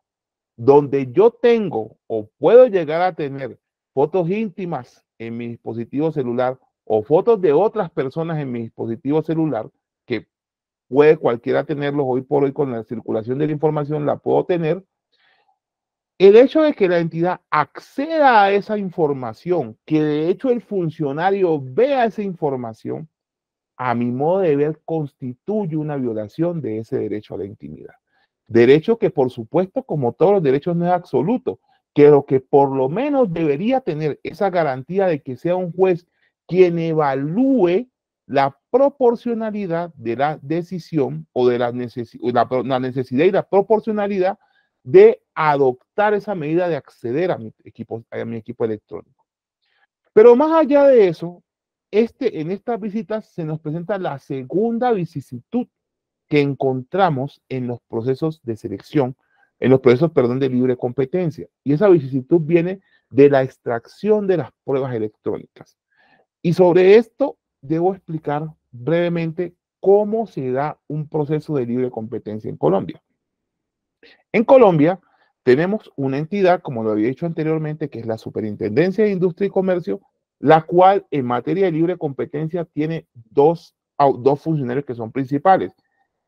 [SPEAKER 2] donde yo tengo o puedo llegar a tener fotos íntimas en mi dispositivo celular o fotos de otras personas en mi dispositivo celular, que puede cualquiera tenerlos hoy por hoy con la circulación de la información, la puedo tener. El hecho de que la entidad acceda a esa información, que de hecho el funcionario vea esa información, a mi modo de ver, constituye una violación de ese derecho a la intimidad. Derecho que, por supuesto, como todos los derechos, no es absoluto, que lo que por lo menos debería tener esa garantía de que sea un juez quien evalúe la proporcionalidad de la decisión o de la necesidad y la proporcionalidad de adoptar esa medida de acceder a mi equipo electrónico. Pero más allá de eso, en estas visitas se nos presenta la segunda vicisitud que encontramos en los procesos de selección, en los procesos, perdón, de libre competencia. Y esa vicisitud viene de la extracción de las pruebas electrónicas. Y sobre esto debo explicar brevemente cómo se da un proceso de libre competencia en Colombia. En Colombia tenemos una entidad, como lo había dicho anteriormente, que es la Superintendencia de Industria y Comercio, la cual en materia de libre competencia tiene dos funcionarios que son principales.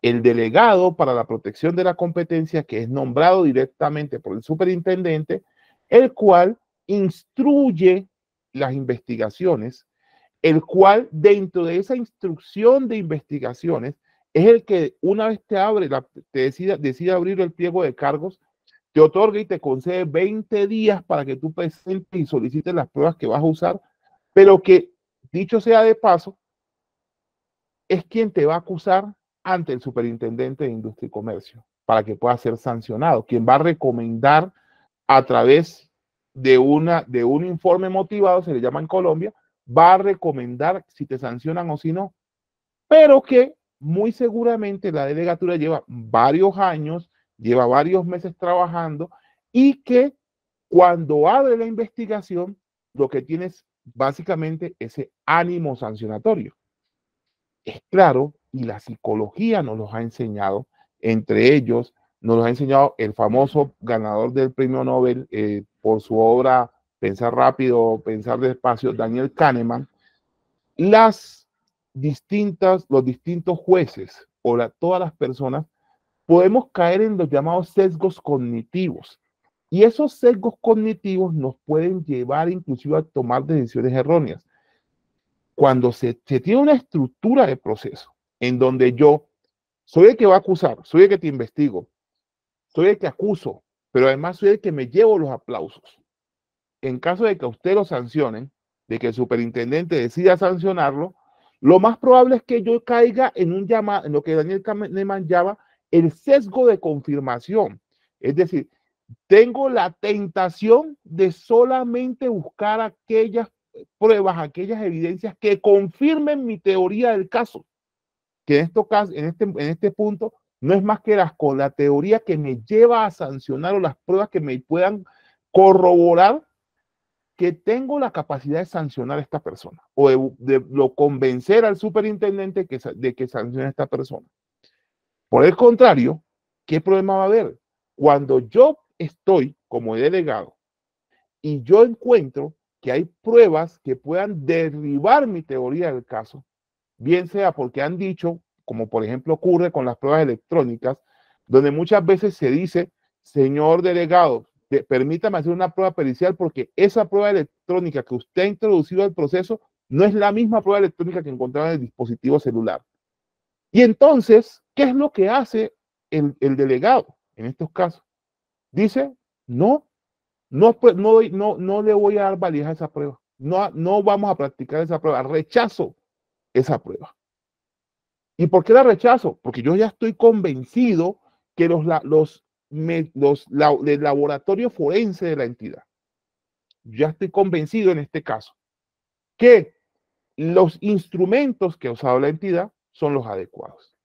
[SPEAKER 2] El delegado para la protección de la competencia, que es nombrado directamente por el superintendente, el cual instruye las investigaciones, el cual dentro de esa instrucción de investigaciones es el que una vez te abre, te decide abrir el pliego de cargos, te otorga y te concede 20 días para que tú presentes y solicites las pruebas que vas a usar, pero que, dicho sea de paso, es quien te va a acusar ante el superintendente de Industria y Comercio para que pueda ser sancionado, quien va a recomendar a través de un informe motivado, se le llama en Colombia, va a recomendar si te sancionan o si no, pero que muy seguramente la delegatura lleva varios años, lleva varios meses trabajando y que cuando abre la investigación, lo que tiene es básicamente ese ánimo sancionatorio. Es claro, y la psicología nos los ha enseñado, entre ellos nos los ha enseñado el famoso ganador del premio Nobel por su obra Pensar rápido, pensar despacio, Daniel Kahneman, los distintos jueces o todas las personas podemos caer en los llamados sesgos cognitivos. Y esos sesgos cognitivos nos pueden llevar inclusive a tomar decisiones erróneas. Cuando se tiene una estructura de proceso en donde yo soy el que va a acusar, soy el que te investigo, soy el que acuso, pero además soy el que me llevo los aplausos. En caso de que a usted lo sancionen, de que el superintendente decida sancionarlo, lo más probable es que yo caiga en en lo que Daniel Kahneman llama el sesgo de confirmación. Es decir, tengo la tentación de solamente buscar aquellas pruebas, aquellas evidencias que confirmen mi teoría del caso, que en este punto no es más que la teoría que me lleva a sancionar o las pruebas que me puedan corroborar que tengo la capacidad de sancionar a esta persona o de convencer al superintendente de que sancione a esta persona. Por el contrario, ¿qué problema va a haber? Cuando yo estoy como delegado y yo encuentro que hay pruebas que puedan derribar mi teoría del caso, bien sea porque han dicho, como por ejemplo ocurre con las pruebas electrónicas, donde muchas veces se dice, señor delegado, permítame hacer una prueba pericial porque esa prueba electrónica que usted ha introducido al proceso no es la misma prueba electrónica que encontraba en el dispositivo celular. Y entonces, ¿qué es lo que hace el delegado en estos casos? Dice, no le voy a dar validez a esa prueba. No vamos a practicar esa prueba. Rechazo esa prueba. ¿Y por qué la rechazo? Porque yo ya estoy convencido que el laboratorio forense de la entidad, ya estoy convencido en este caso, que los instrumentos que ha usado la entidad son los adecuados.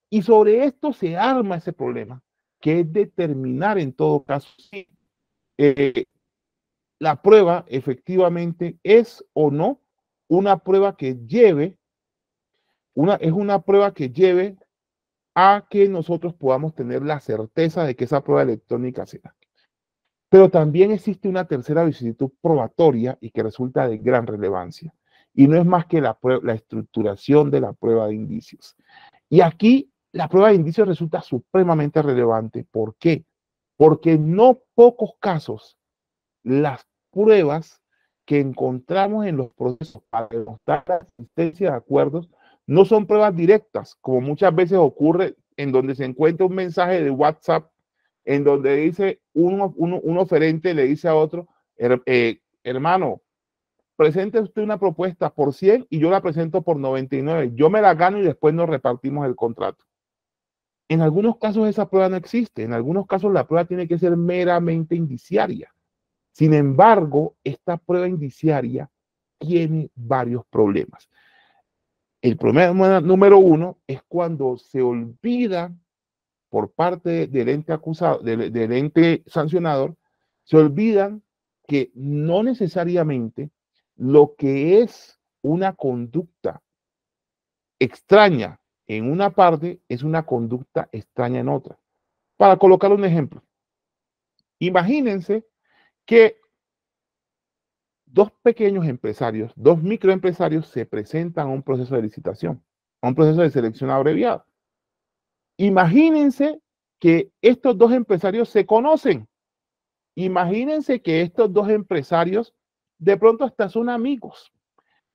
[SPEAKER 2] Y sobre esto se arma ese problema, que es determinar en todo caso si la prueba efectivamente es o no una prueba que lleve, es una prueba que lleve a que nosotros podamos tener la certeza de que esa prueba electrónica sea. Pero también existe una tercera vicisitud probatoria y que resulta de gran relevancia. Y no es más que la estructuración de la prueba de indicios. Y aquí la prueba de indicios resulta supremamente relevante. ¿Por qué? Porque en no pocos casos las pruebas que encontramos en los procesos para demostrar la existencia de acuerdos no son pruebas directas, como muchas veces ocurre en donde se encuentra un mensaje de WhatsApp en donde dice un oferente le dice a otro, hermano, presente usted una propuesta por 100 y yo la presento por 99. Yo me la gano y después nos repartimos el contrato. En algunos casos esa prueba no existe. En algunos casos la prueba tiene que ser meramente indiciaria. Sin embargo, esta prueba indiciaria tiene varios problemas. El problema número uno es cuando se olvida por parte del ente acusado, del ente sancionador, se olvidan que no necesariamente lo que es una conducta extraña en una parte es una conducta extraña en otra. Para colocar un ejemplo, imagínense que dos pequeños empresarios, dos microempresarios se presentan a un proceso de licitación, a un proceso de selección abreviado. Imagínense que estos dos empresarios se conocen. Imagínense que estos dos empresarios de pronto hasta son amigos.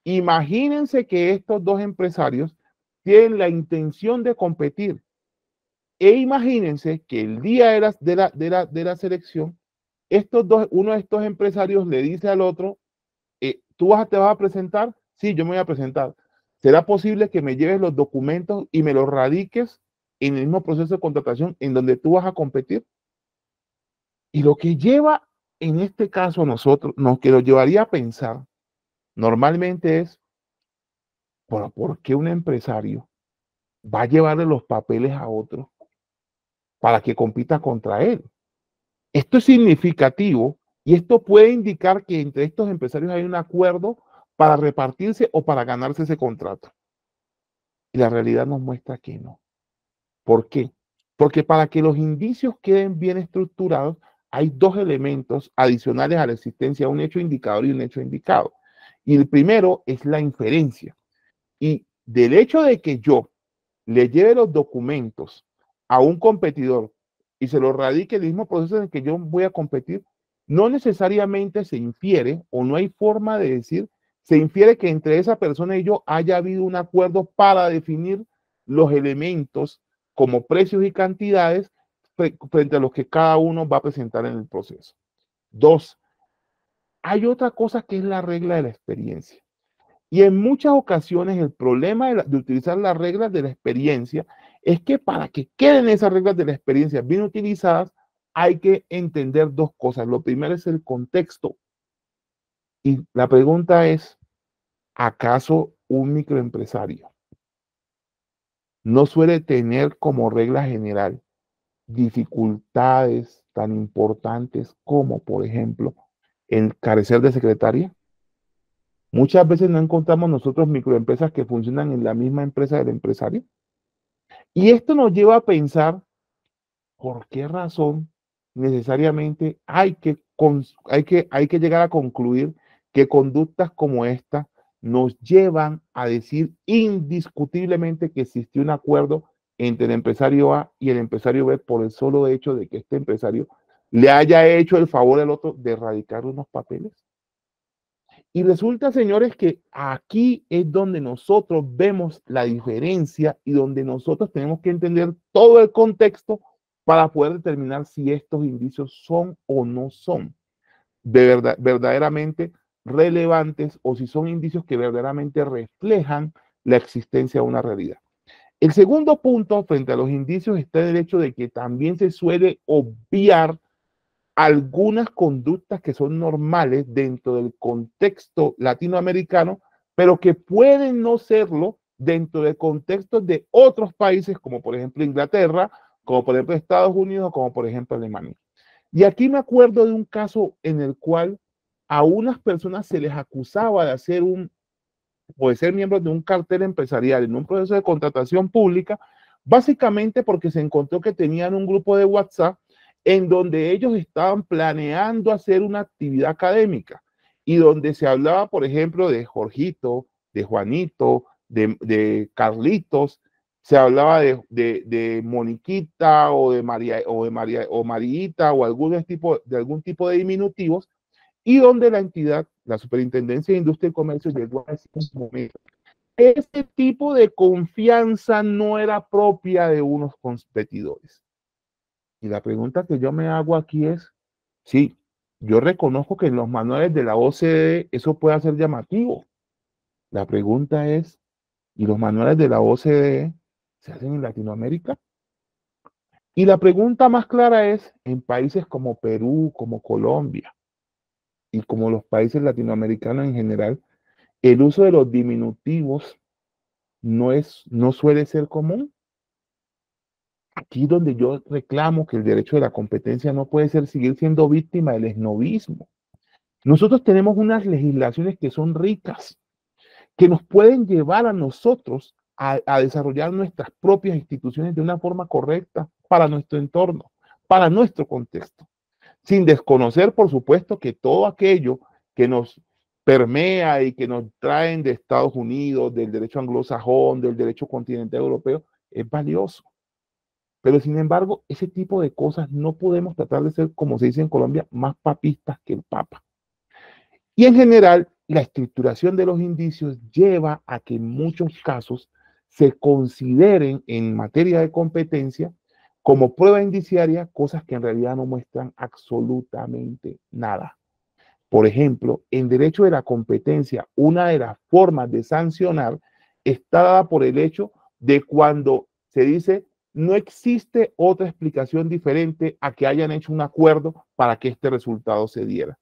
[SPEAKER 2] Imagínense que estos dos empresarios tienen la intención de competir. E imagínense que el día de la selección, uno de estos empresarios le dice al otro, ¿tú te vas a presentar? Sí, yo me voy a presentar. ¿Será posible que me lleves los documentos y me los radiques en el mismo proceso de contratación en donde tú vas a competir? Y lo que lleva en este caso a nosotros, que nos llevaría a pensar normalmente es, bueno, ¿por qué un empresario va a llevarle los papeles a otro para que compita contra él? Esto es significativo y esto puede indicar que entre estos empresarios hay un acuerdo para repartirse o para ganarse ese contrato. Y la realidad nos muestra que no. ¿Por qué? Porque para que los indicios queden bien estructurados, hay dos elementos adicionales a la existencia de un hecho indicador y un hecho indicado. Y el primero es la inferencia. Y del hecho de que yo le lleve los documentos a un competidor y se los radique el mismo proceso en el que yo voy a competir, no necesariamente se infiere o no hay forma de decir, se infiere que entre esa persona y yo haya habido un acuerdo para definir los elementos como precios y cantidades frente a los que cada uno va a presentar en el proceso. Dos, hay otra cosa que es la regla de la experiencia. Y en muchas ocasiones el problema de utilizar las reglas de la experiencia es que para que queden esas reglas de la experiencia bien utilizadas, hay que entender dos cosas. Lo primero es el contexto. Y la pregunta es, ¿acaso un microempresario no suele tener como regla general dificultades tan importantes como, por ejemplo, el carecer de secretaria? Muchas veces no encontramos nosotros microempresas que funcionan en la misma empresa del empresario. Y esto nos lleva a pensar por qué razón necesariamente hay que llegar a concluir que conductas como esta nos llevan a decir indiscutiblemente que existió un acuerdo entre el empresario A y el empresario B por el solo hecho de que este empresario le haya hecho el favor al otro de erradicar unos papeles. Y resulta, señores, que aquí es donde nosotros vemos la diferencia y donde nosotros tenemos que entender todo el contexto para poder determinar si estos indicios son o no son verdaderamente relevantes o si son indicios que verdaderamente reflejan la existencia de una realidad. El segundo punto frente a los indicios está el hecho de que también se suele obviar algunas conductas que son normales dentro del contexto latinoamericano, pero que pueden no serlo dentro del contexto de otros países, como por ejemplo Inglaterra, como por ejemplo Estados Unidos, como por ejemplo Alemania. Y aquí me acuerdo de un caso en el cual a unas personas se les acusaba de hacer o de ser miembros de un cartel empresarial en un proceso de contratación pública, básicamente porque se encontró que tenían un grupo de WhatsApp en donde ellos estaban planeando hacer una actividad académica y donde se hablaba, por ejemplo, de Jorgito, de Juanito, de Carlitos, se hablaba de Moniquita o de María o Marita o algún tipo de diminutivos, y donde la entidad, la Superintendencia de Industria y Comercio, llegó a ese momento. Ese tipo de confianza no era propia de unos competidores. Y la pregunta que yo me hago aquí es, sí, yo reconozco que en los manuales de la OCDE eso puede ser llamativo. La pregunta es, ¿y los manuales de la OCDE se hacen en Latinoamérica? Y la pregunta más clara es, en países como Perú, como Colombia y como los países latinoamericanos en general, el uso de los diminutivos no suele ser común. Aquí donde yo reclamo que el derecho de la competencia no puede seguir siendo víctima del esnovismo. Nosotros tenemos unas legislaciones que son ricas, que nos pueden llevar a nosotros a desarrollar nuestras propias instituciones de una forma correcta para nuestro entorno, para nuestro contexto, sin desconocer, por supuesto, que todo aquello que nos permea y que nos traen de Estados Unidos, del derecho anglosajón, del derecho continental europeo, es valioso. Pero sin embargo, ese tipo de cosas no podemos tratar de ser, como se dice en Colombia, más papistas que el Papa. Y en general, la estructuración de los indicios lleva a que en muchos casos se consideren en materia de competencia como prueba indiciaria cosas que en realidad no muestran absolutamente nada. Por ejemplo, en derecho de la competencia, una de las formas de sancionar está dada por el hecho de cuando se dice no existe otra explicación diferente a que hayan hecho un acuerdo para que este resultado se diera.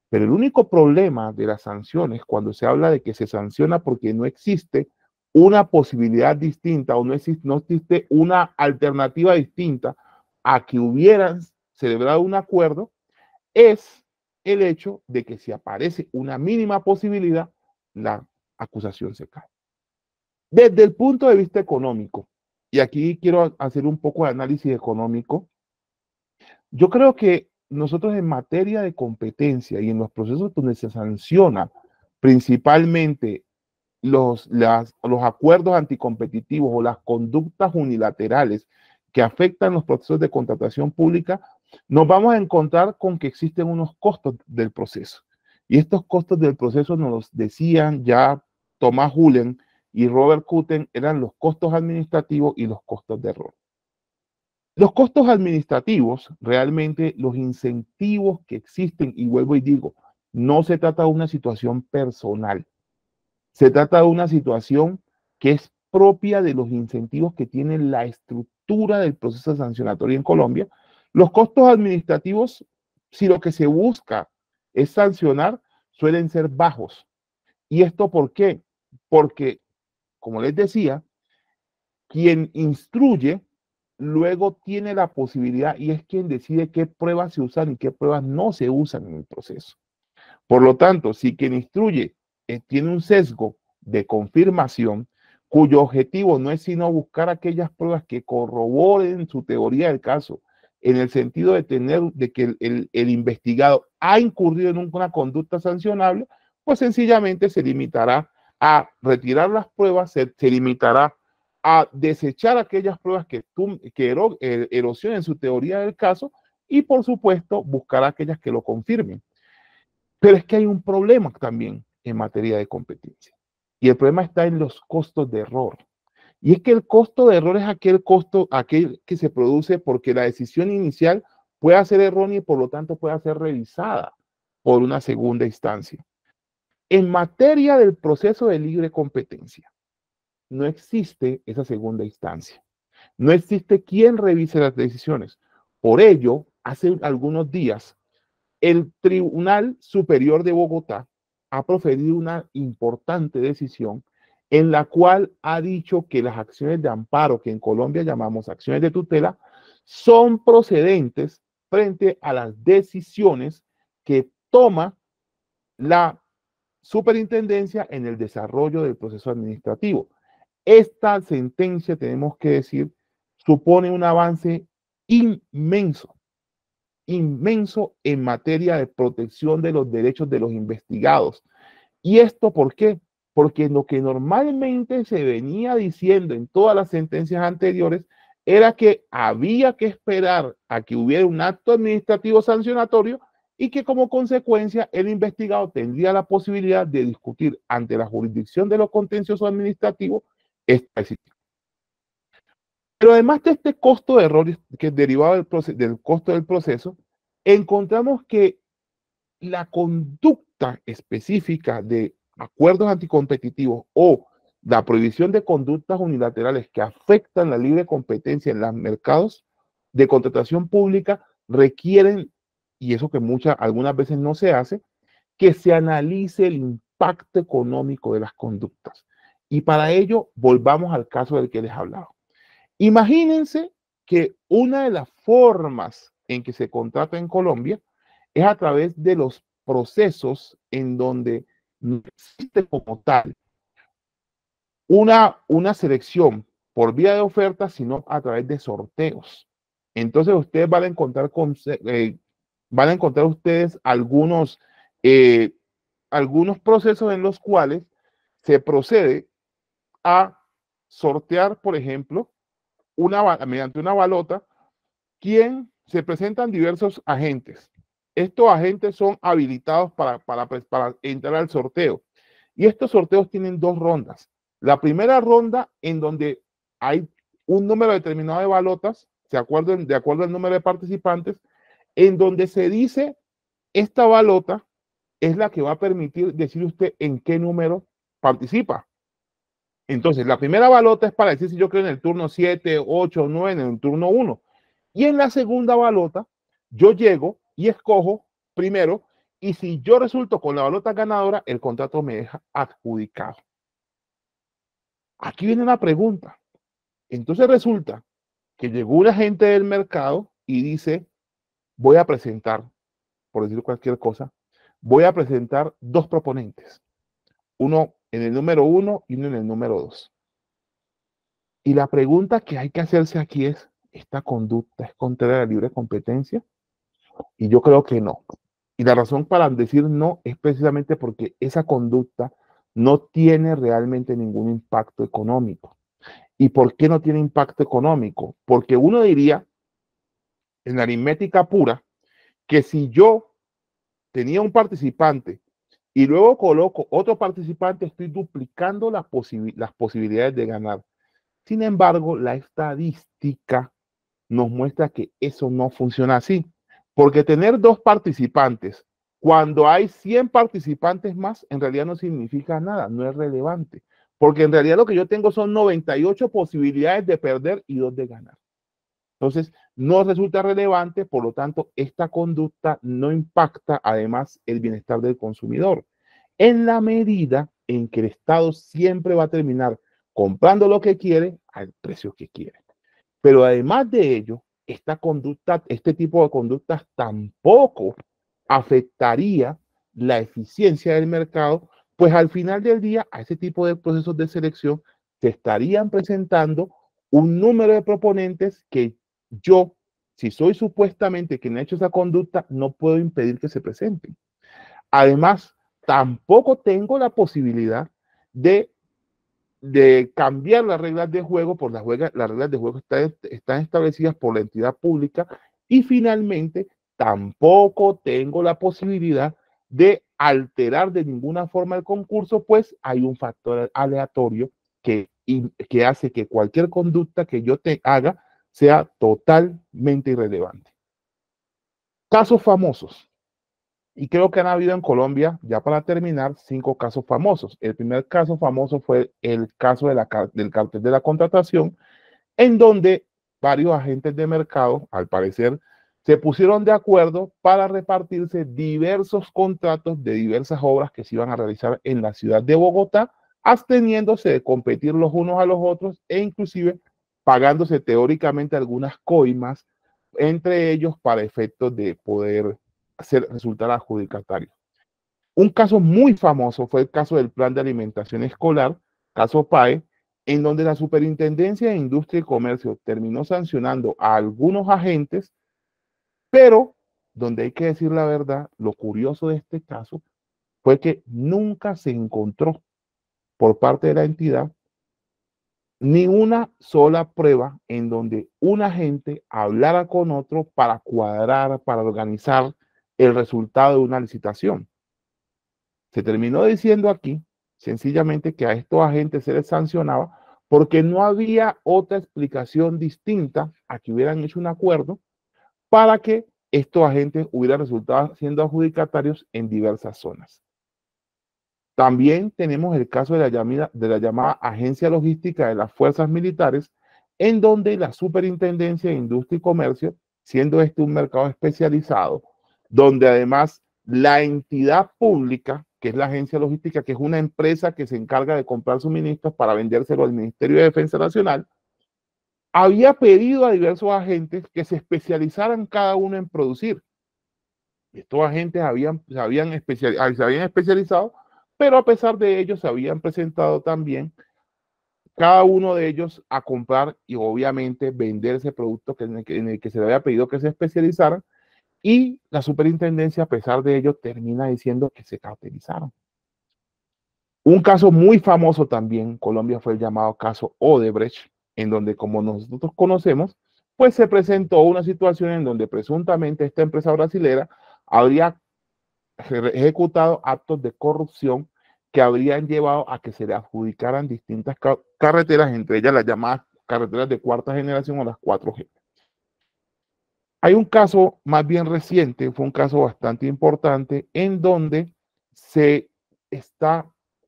[SPEAKER 2] Pero el único problema de las sanciones, cuando se habla de que se sanciona porque no existe una posibilidad distinta o no existe una alternativa distinta a que hubieran celebrado un acuerdo, es el hecho de que si aparece una mínima posibilidad, la acusación se cae. Desde el punto de vista económico, y aquí quiero hacer un poco de análisis económico, yo creo que nosotros en materia de competencia y en los procesos donde se sanciona principalmente los acuerdos anticompetitivos o las conductas unilaterales que afectan los procesos de contratación pública, nos vamos a encontrar con que existen unos costos del proceso. Y estos costos del proceso nos los decían ya Thomas Hullen y Robert Kutten, eran los costos administrativos y los costos de error. Los costos administrativos, realmente los incentivos que existen, y vuelvo y digo, no se trata de una situación personal, se trata de una situación que es propia de los incentivos que tiene la estructura del proceso sancionatorio en Colombia. Los costos administrativos, si lo que se busca es sancionar, suelen ser bajos. ¿Y esto por qué? Porque, como les decía, quien instruye luego tiene la posibilidad y es quien decide qué pruebas se usan y qué pruebas no se usan en el proceso. Por lo tanto, si quien instruye tiene un sesgo de confirmación, cuyo objetivo no es sino buscar aquellas pruebas que corroboren su teoría del caso, en el sentido de que el investigado ha incurrido en una conducta sancionable, pues sencillamente se limitará a retirar las pruebas, se limitará a desechar aquellas pruebas que erosionen su teoría del caso y, por supuesto, buscar aquellas que lo confirmen. Pero es que hay un problema también en materia de competencia. Y el problema está en los costos de error. Y es que el costo de error es aquel que se produce porque la decisión inicial puede ser errónea y por lo tanto puede ser revisada por una segunda instancia. En materia del proceso de libre competencia, no existe esa segunda instancia. No existe quien revise las decisiones. Por ello, hace algunos días, el Tribunal Superior de Bogotá ha proferido una importante decisión en la cual ha dicho que las acciones de amparo, que en Colombia llamamos acciones de tutela, son procedentes frente a las decisiones que toma la superintendencia en el desarrollo del proceso administrativo. Esta sentencia, tenemos que decir, supone un avance inmenso en materia de protección de los derechos de los investigados. ¿Y esto por qué? Porque lo que normalmente se venía diciendo en todas las sentencias anteriores era que había que esperar a que hubiera un acto administrativo sancionatorio y que como consecuencia el investigado tendría la posibilidad de discutir ante la jurisdicción de lo contencioso administrativo esta decisión. Pero además de este costo de errores que es derivado del costo del proceso, encontramos que la conducta específica de acuerdos anticompetitivos o la prohibición de conductas unilaterales que afectan la libre competencia en los mercados de contratación pública requieren, y eso que algunas veces no se hace, que se analice el impacto económico de las conductas. Y para ello, volvamos al caso del que les hablaba. Imagínense que una de las formas en que se contrata en Colombia es a través de los procesos en donde no existe como tal una selección por vía de oferta, sino a través de sorteos. Entonces ustedes van a encontrar, van a encontrar ustedes algunos procesos en los cuales se procede a sortear, por ejemplo, mediante una balota, quien se presentan diversos agentes. Estos agentes son habilitados para entrar al sorteo. Y estos sorteos tienen dos rondas. La primera ronda en donde hay un número determinado de balotas, de acuerdo al número de participantes, en donde se dice esta balota es la que va a permitir decir usted en qué número participa. Entonces, la primera balota es para decir si yo creo en el turno 7, 8, 9, en el turno 1. Y en la segunda balota, yo llego y escojo primero, y si yo resulto con la balota ganadora, el contrato me deja adjudicado. Aquí viene una pregunta. Entonces resulta que llegó un agente del mercado y dice, voy a presentar, por decir cualquier cosa, voy a presentar dos proponentes. Uno en el número 1 y uno en el número 2. Y la pregunta que hay que hacerse aquí es, ¿esta conducta es contraria a la libre competencia? Y yo creo que no. Y la razón para decir no es precisamente porque esa conducta no tiene realmente ningún impacto económico. ¿Y por qué no tiene impacto económico? Porque uno diría, en la aritmética pura, que si yo tenía un participante y luego coloco otro participante, estoy duplicando las posibilidades de ganar. Sin embargo, la estadística nos muestra que eso no funciona así. Porque tener dos participantes cuando hay 100 participantes más, en realidad no significa nada, no es relevante. Porque en realidad lo que yo tengo son 98 posibilidades de perder y 2 de ganar. Entonces, no resulta relevante, por lo tanto, esta conducta no impacta además el bienestar del consumidor. En la medida en que el Estado siempre va a terminar comprando lo que quiere al precio que quiere. Pero además de ello, esta conducta, este tipo de conductas tampoco afectaría la eficiencia del mercado, pues al final del día a ese tipo de procesos de selección se estarían presentando un número de proponentes que yo, si soy supuestamente quien ha hecho esa conducta, no puedo impedir que se presenten. Además, tampoco tengo la posibilidad de cambiar las reglas de juego, por las reglas de juego están establecidas por la entidad pública, y finalmente tampoco tengo la posibilidad de alterar de ninguna forma el concurso, pues hay un factor aleatorio que hace que cualquier conducta que yo te haga sea totalmente irrelevante. Casos famosos. Y creo que han habido en Colombia, ya para terminar, 5 casos famosos. El primer caso famoso fue el caso del cartel de la contratación, en donde varios agentes de mercado, al parecer, se pusieron de acuerdo para repartirse diversos contratos de diversas obras que se iban a realizar en la ciudad de Bogotá, absteniéndose de competir los unos a los otros e inclusive pagándose teóricamente algunas coimas entre ellos para efectos de poder resultar adjudicatario. Un caso muy famoso fue el caso del Plan de Alimentación Escolar, caso PAE, en donde la Superintendencia de Industria y Comercio terminó sancionando a algunos agentes, pero donde hay que decir la verdad, lo curioso de este caso fue que nunca se encontró por parte de la entidad ni una sola prueba en donde un agente hablara con otro para cuadrar, para organizar el resultado de una licitación. Se terminó diciendo aquí, sencillamente, que a estos agentes se les sancionaba porque no había otra explicación distinta a que hubieran hecho un acuerdo para que estos agentes hubieran resultado siendo adjudicatarios en diversas zonas. También tenemos el caso de la llamada Agencia Logística de las Fuerzas Militares, en donde la Superintendencia de Industria y Comercio, siendo este un mercado especializado, donde además la entidad pública, que es la Agencia Logística, que es una empresa que se encarga de comprar suministros para vendérselo al Ministerio de Defensa Nacional, había pedido a diversos agentes que se especializaran cada uno en producir. Estos agentes se habían especializado, pero a pesar de ello se habían presentado también cada uno de ellos a comprar y obviamente vender ese producto en el que se le había pedido que se especializaran, y la superintendencia, a pesar de ello, termina diciendo que se cartelizaron. Un caso muy famoso también en Colombia fue el llamado caso Odebrecht, en donde, como nosotros conocemos, pues se presentó una situación en donde presuntamente esta empresa brasilera habría ejecutado actos de corrupción que habrían llevado a que se le adjudicaran distintas carreteras, entre ellas las llamadas carreteras de cuarta generación o las 4G. Hay un caso más bien reciente, fue un caso bastante importante, en donde se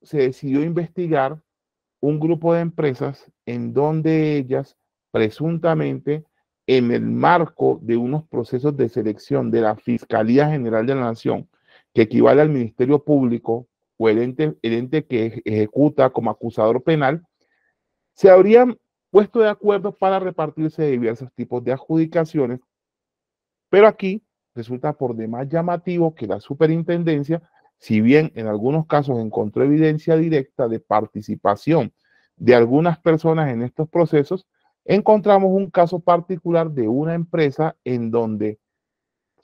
[SPEAKER 2] decidió investigar un grupo de empresas en donde ellas presuntamente, en el marco de unos procesos de selección de la Fiscalía General de la Nación, que equivale al Ministerio Público o el ente que ejecuta como acusador penal, se habrían puesto de acuerdo para repartirse de diversos tipos de adjudicaciones, pero aquí resulta por demás llamativo que la superintendencia, si bien en algunos casos encontró evidencia directa de participación de algunas personas en estos procesos, encontramos un caso particular de una empresa en donde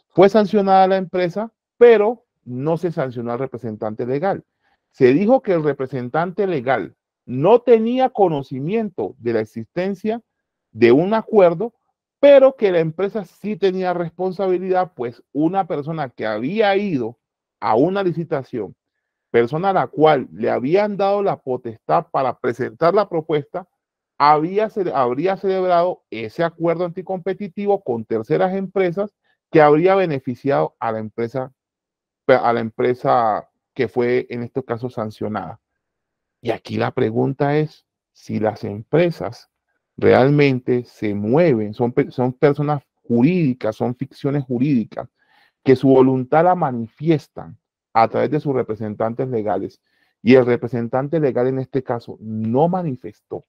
[SPEAKER 2] fue sancionada la empresa, pero no se sancionó al representante legal. Se dijo que el representante legal no tenía conocimiento de la existencia de un acuerdo, pero que la empresa sí tenía responsabilidad, pues una persona que había ido a una licitación, persona a la cual le habían dado la potestad para presentar la propuesta, habría celebrado ese acuerdo anticompetitivo con terceras empresas que habría beneficiado a la empresa que fue en este caso sancionada. Y aquí la pregunta es si las empresas realmente se mueven, son personas jurídicas, son ficciones jurídicas, que su voluntad la manifiestan a través de sus representantes legales, y el representante legal en este caso no manifestó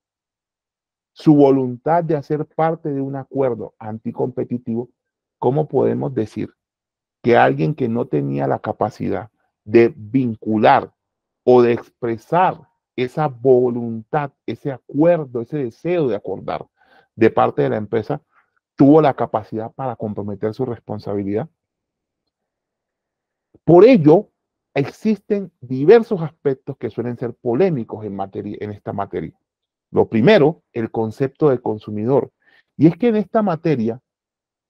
[SPEAKER 2] su voluntad de hacer parte de un acuerdo anticompetitivo. ¿Cómo podemos decir que alguien que no tenía la capacidad de vincular o de expresar esa voluntad, ese acuerdo, ese deseo de acordar de parte de la empresa, tuvo la capacidad para comprometer su responsabilidad? Por ello, existen diversos aspectos que suelen ser polémicos en esta materia. Lo primero, el concepto de consumidor. Y es que en esta materia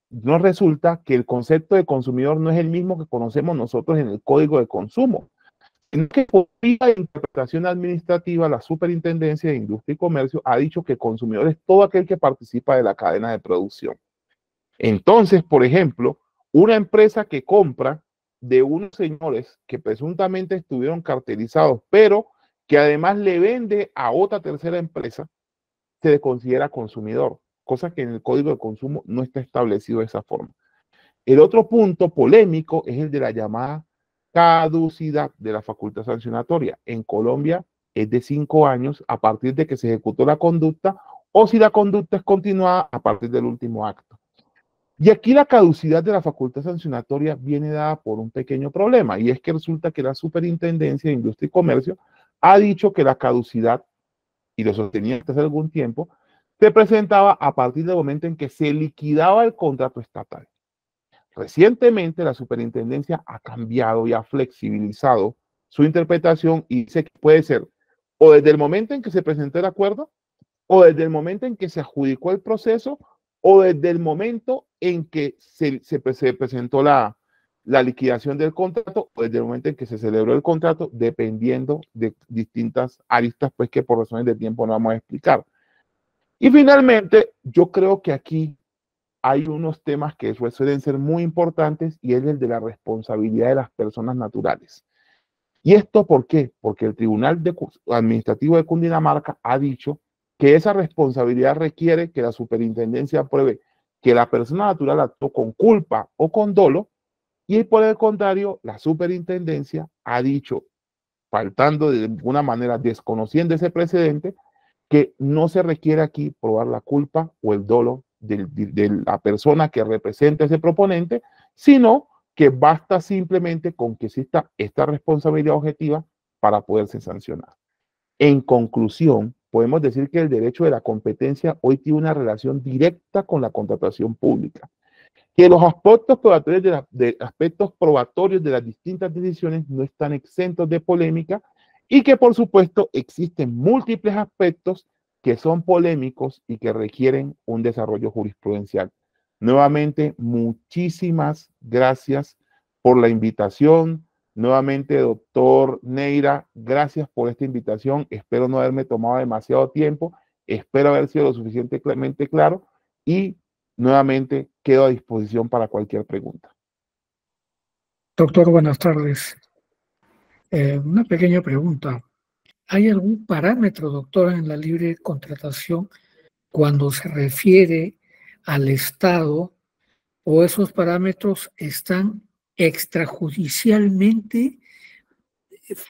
[SPEAKER 2] nos resulta que el concepto de consumidor no es el mismo que conocemos nosotros en el Código de Consumo, sino que por vía de interpretación administrativa, la Superintendencia de Industria y Comercio ha dicho que consumidor es todo aquel que participa de la cadena de producción. Entonces, por ejemplo, una empresa que compra de unos señores que presuntamente estuvieron cartelizados, pero que además le vende a otra tercera empresa, se le considera consumidor, cosa que en el Código de Consumo no está establecido de esa forma. El otro punto polémico es el de la llamada caducidad de la facultad sancionatoria. En Colombia es de 5 años a partir de que se ejecutó la conducta, o si la conducta es continuada a partir del último acto. Y aquí la caducidad de la facultad sancionatoria viene dada por un pequeño problema, y es que resulta que la Superintendencia de Industria y Comercio ha dicho que la caducidad, y lo sostenía hasta hace algún tiempo, se presentaba a partir del momento en que se liquidaba el contrato estatal. Recientemente la Superintendencia ha cambiado y ha flexibilizado su interpretación y dice que puede ser o desde el momento en que se presentó el acuerdo, o desde el momento en que se adjudicó el proceso, o desde el momento en que se presentó la liquidación del contrato, o desde el momento en que se celebró el contrato, dependiendo de distintas aristas, pues que por razones de tiempo no vamos a explicar. Y finalmente, yo creo que aquí hay unos temas que suelen ser muy importantes, y es el de la responsabilidad de las personas naturales. ¿Y esto por qué? Porque el Tribunal Administrativo de Cundinamarca ha dicho que esa responsabilidad requiere que la superintendencia apruebe que la persona natural actuó con culpa o con dolo, y por el contrario, la superintendencia ha dicho, faltando de alguna manera, desconociendo ese precedente, que no se requiere aquí probar la culpa o el dolo de la persona que representa ese proponente, sino que basta simplemente con que exista esta responsabilidad objetiva para poderse sancionar. En conclusión, podemos decir que el derecho de la competencia hoy tiene una relación directa con la contratación pública. Que los aspectos probatorios de las distintas decisiones no están exentos de polémica y que, por supuesto, existen múltiples aspectos que son polémicos y que requieren un desarrollo jurisprudencial. Nuevamente, muchísimas gracias por la invitación. Nuevamente, doctor Neira, gracias por esta invitación. Espero no haberme tomado demasiado tiempo. Espero haber sido lo suficientemente claro y nuevamente quedo a disposición para cualquier pregunta.
[SPEAKER 3] Doctor, buenas tardes. Una pequeña pregunta. ¿Hay algún parámetro, doctor, en la libre contratación cuando se refiere al Estado o esos parámetros están extrajudicialmente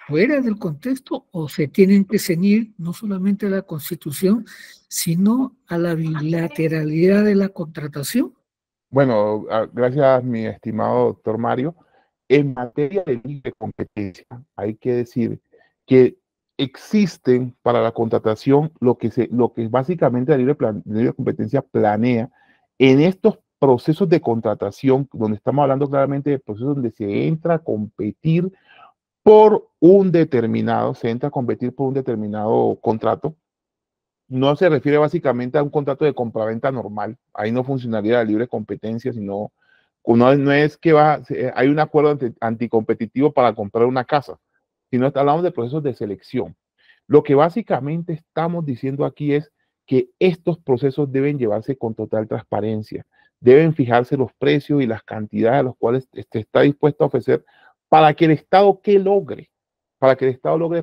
[SPEAKER 3] fuera del contexto o se tienen que ceñir no solamente a la Constitución, sino a la bilateralidad de la contratación?
[SPEAKER 2] Bueno, gracias, mi estimado doctor Mario. En materia de libre competencia, hay que decir que existen para la contratación lo que básicamente la libre competencia planea en estos procesos de contratación, donde estamos hablando claramente de procesos donde se entra a competir por un determinado contrato. No se refiere básicamente a un contrato de compraventa normal. Ahí no funcionaría la libre competencia, sino no es que hay un acuerdo anticompetitivo para comprar una casa, sino hablamos de procesos de selección. Lo que básicamente estamos diciendo aquí es que estos procesos deben llevarse con total transparencia. Deben fijarse los precios y las cantidades a los cuales está dispuesto a ofrecer para que el Estado logre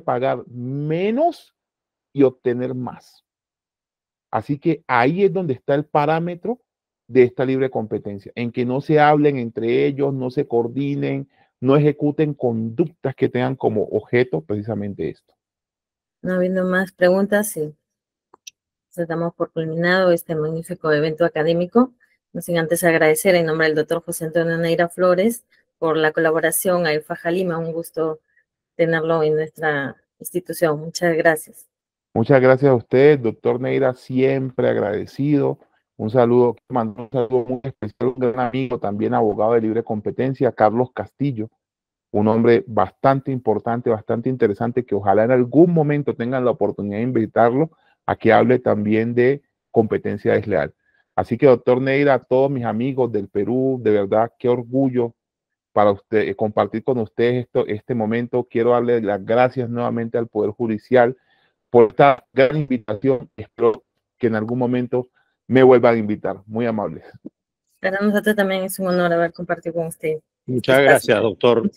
[SPEAKER 2] pagar menos y obtener más. Así que ahí es donde está el parámetro de esta libre competencia, en que no se hablen entre ellos, no se coordinen, no ejecuten conductas que tengan como objeto precisamente esto.
[SPEAKER 4] No habiendo más preguntas, sí. Damos por culminado este magnífico evento académico. No sin antes agradecer en nombre del doctor José Antonio Neira Flores por la colaboración a IFAJA Lima. Un gusto tenerlo en nuestra institución. Muchas gracias.
[SPEAKER 2] Muchas gracias a usted, doctor Neira, siempre agradecido. Un saludo muy especial, un gran amigo, también abogado de libre competencia, Carlos Castillo, un hombre bastante importante, bastante interesante, que ojalá en algún momento tengan la oportunidad de invitarlo a que hable también de competencia desleal. Así que, doctor Neira, a todos mis amigos del Perú, de verdad, qué orgullo para usted compartir con ustedes este momento. Quiero darle las gracias nuevamente al Poder Judicial por esta gran invitación. Espero que en algún momento me vuelvan a invitar. Muy amables.
[SPEAKER 4] Para nosotros también es un honor haber compartido con usted.
[SPEAKER 1] Muchas gracias, doctor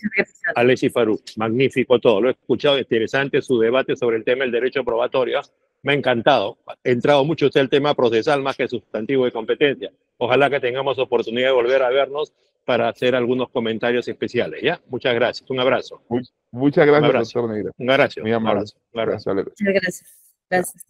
[SPEAKER 1] Alessi Faruk. Magnífico todo. Lo he escuchado, interesante su debate sobre el tema del derecho probatorio. Me ha encantado. He entrado mucho usted el tema procesal más que sustantivo de competencia. Ojalá que tengamos oportunidad de volver a vernos para hacer algunos comentarios especiales. ¿Ya? Muchas gracias. Un abrazo.
[SPEAKER 2] Muchas gracias, doctor Neira.
[SPEAKER 1] Un abrazo.
[SPEAKER 2] Muy amable.
[SPEAKER 1] Un abrazo.
[SPEAKER 4] Muchas gracias. Gracias.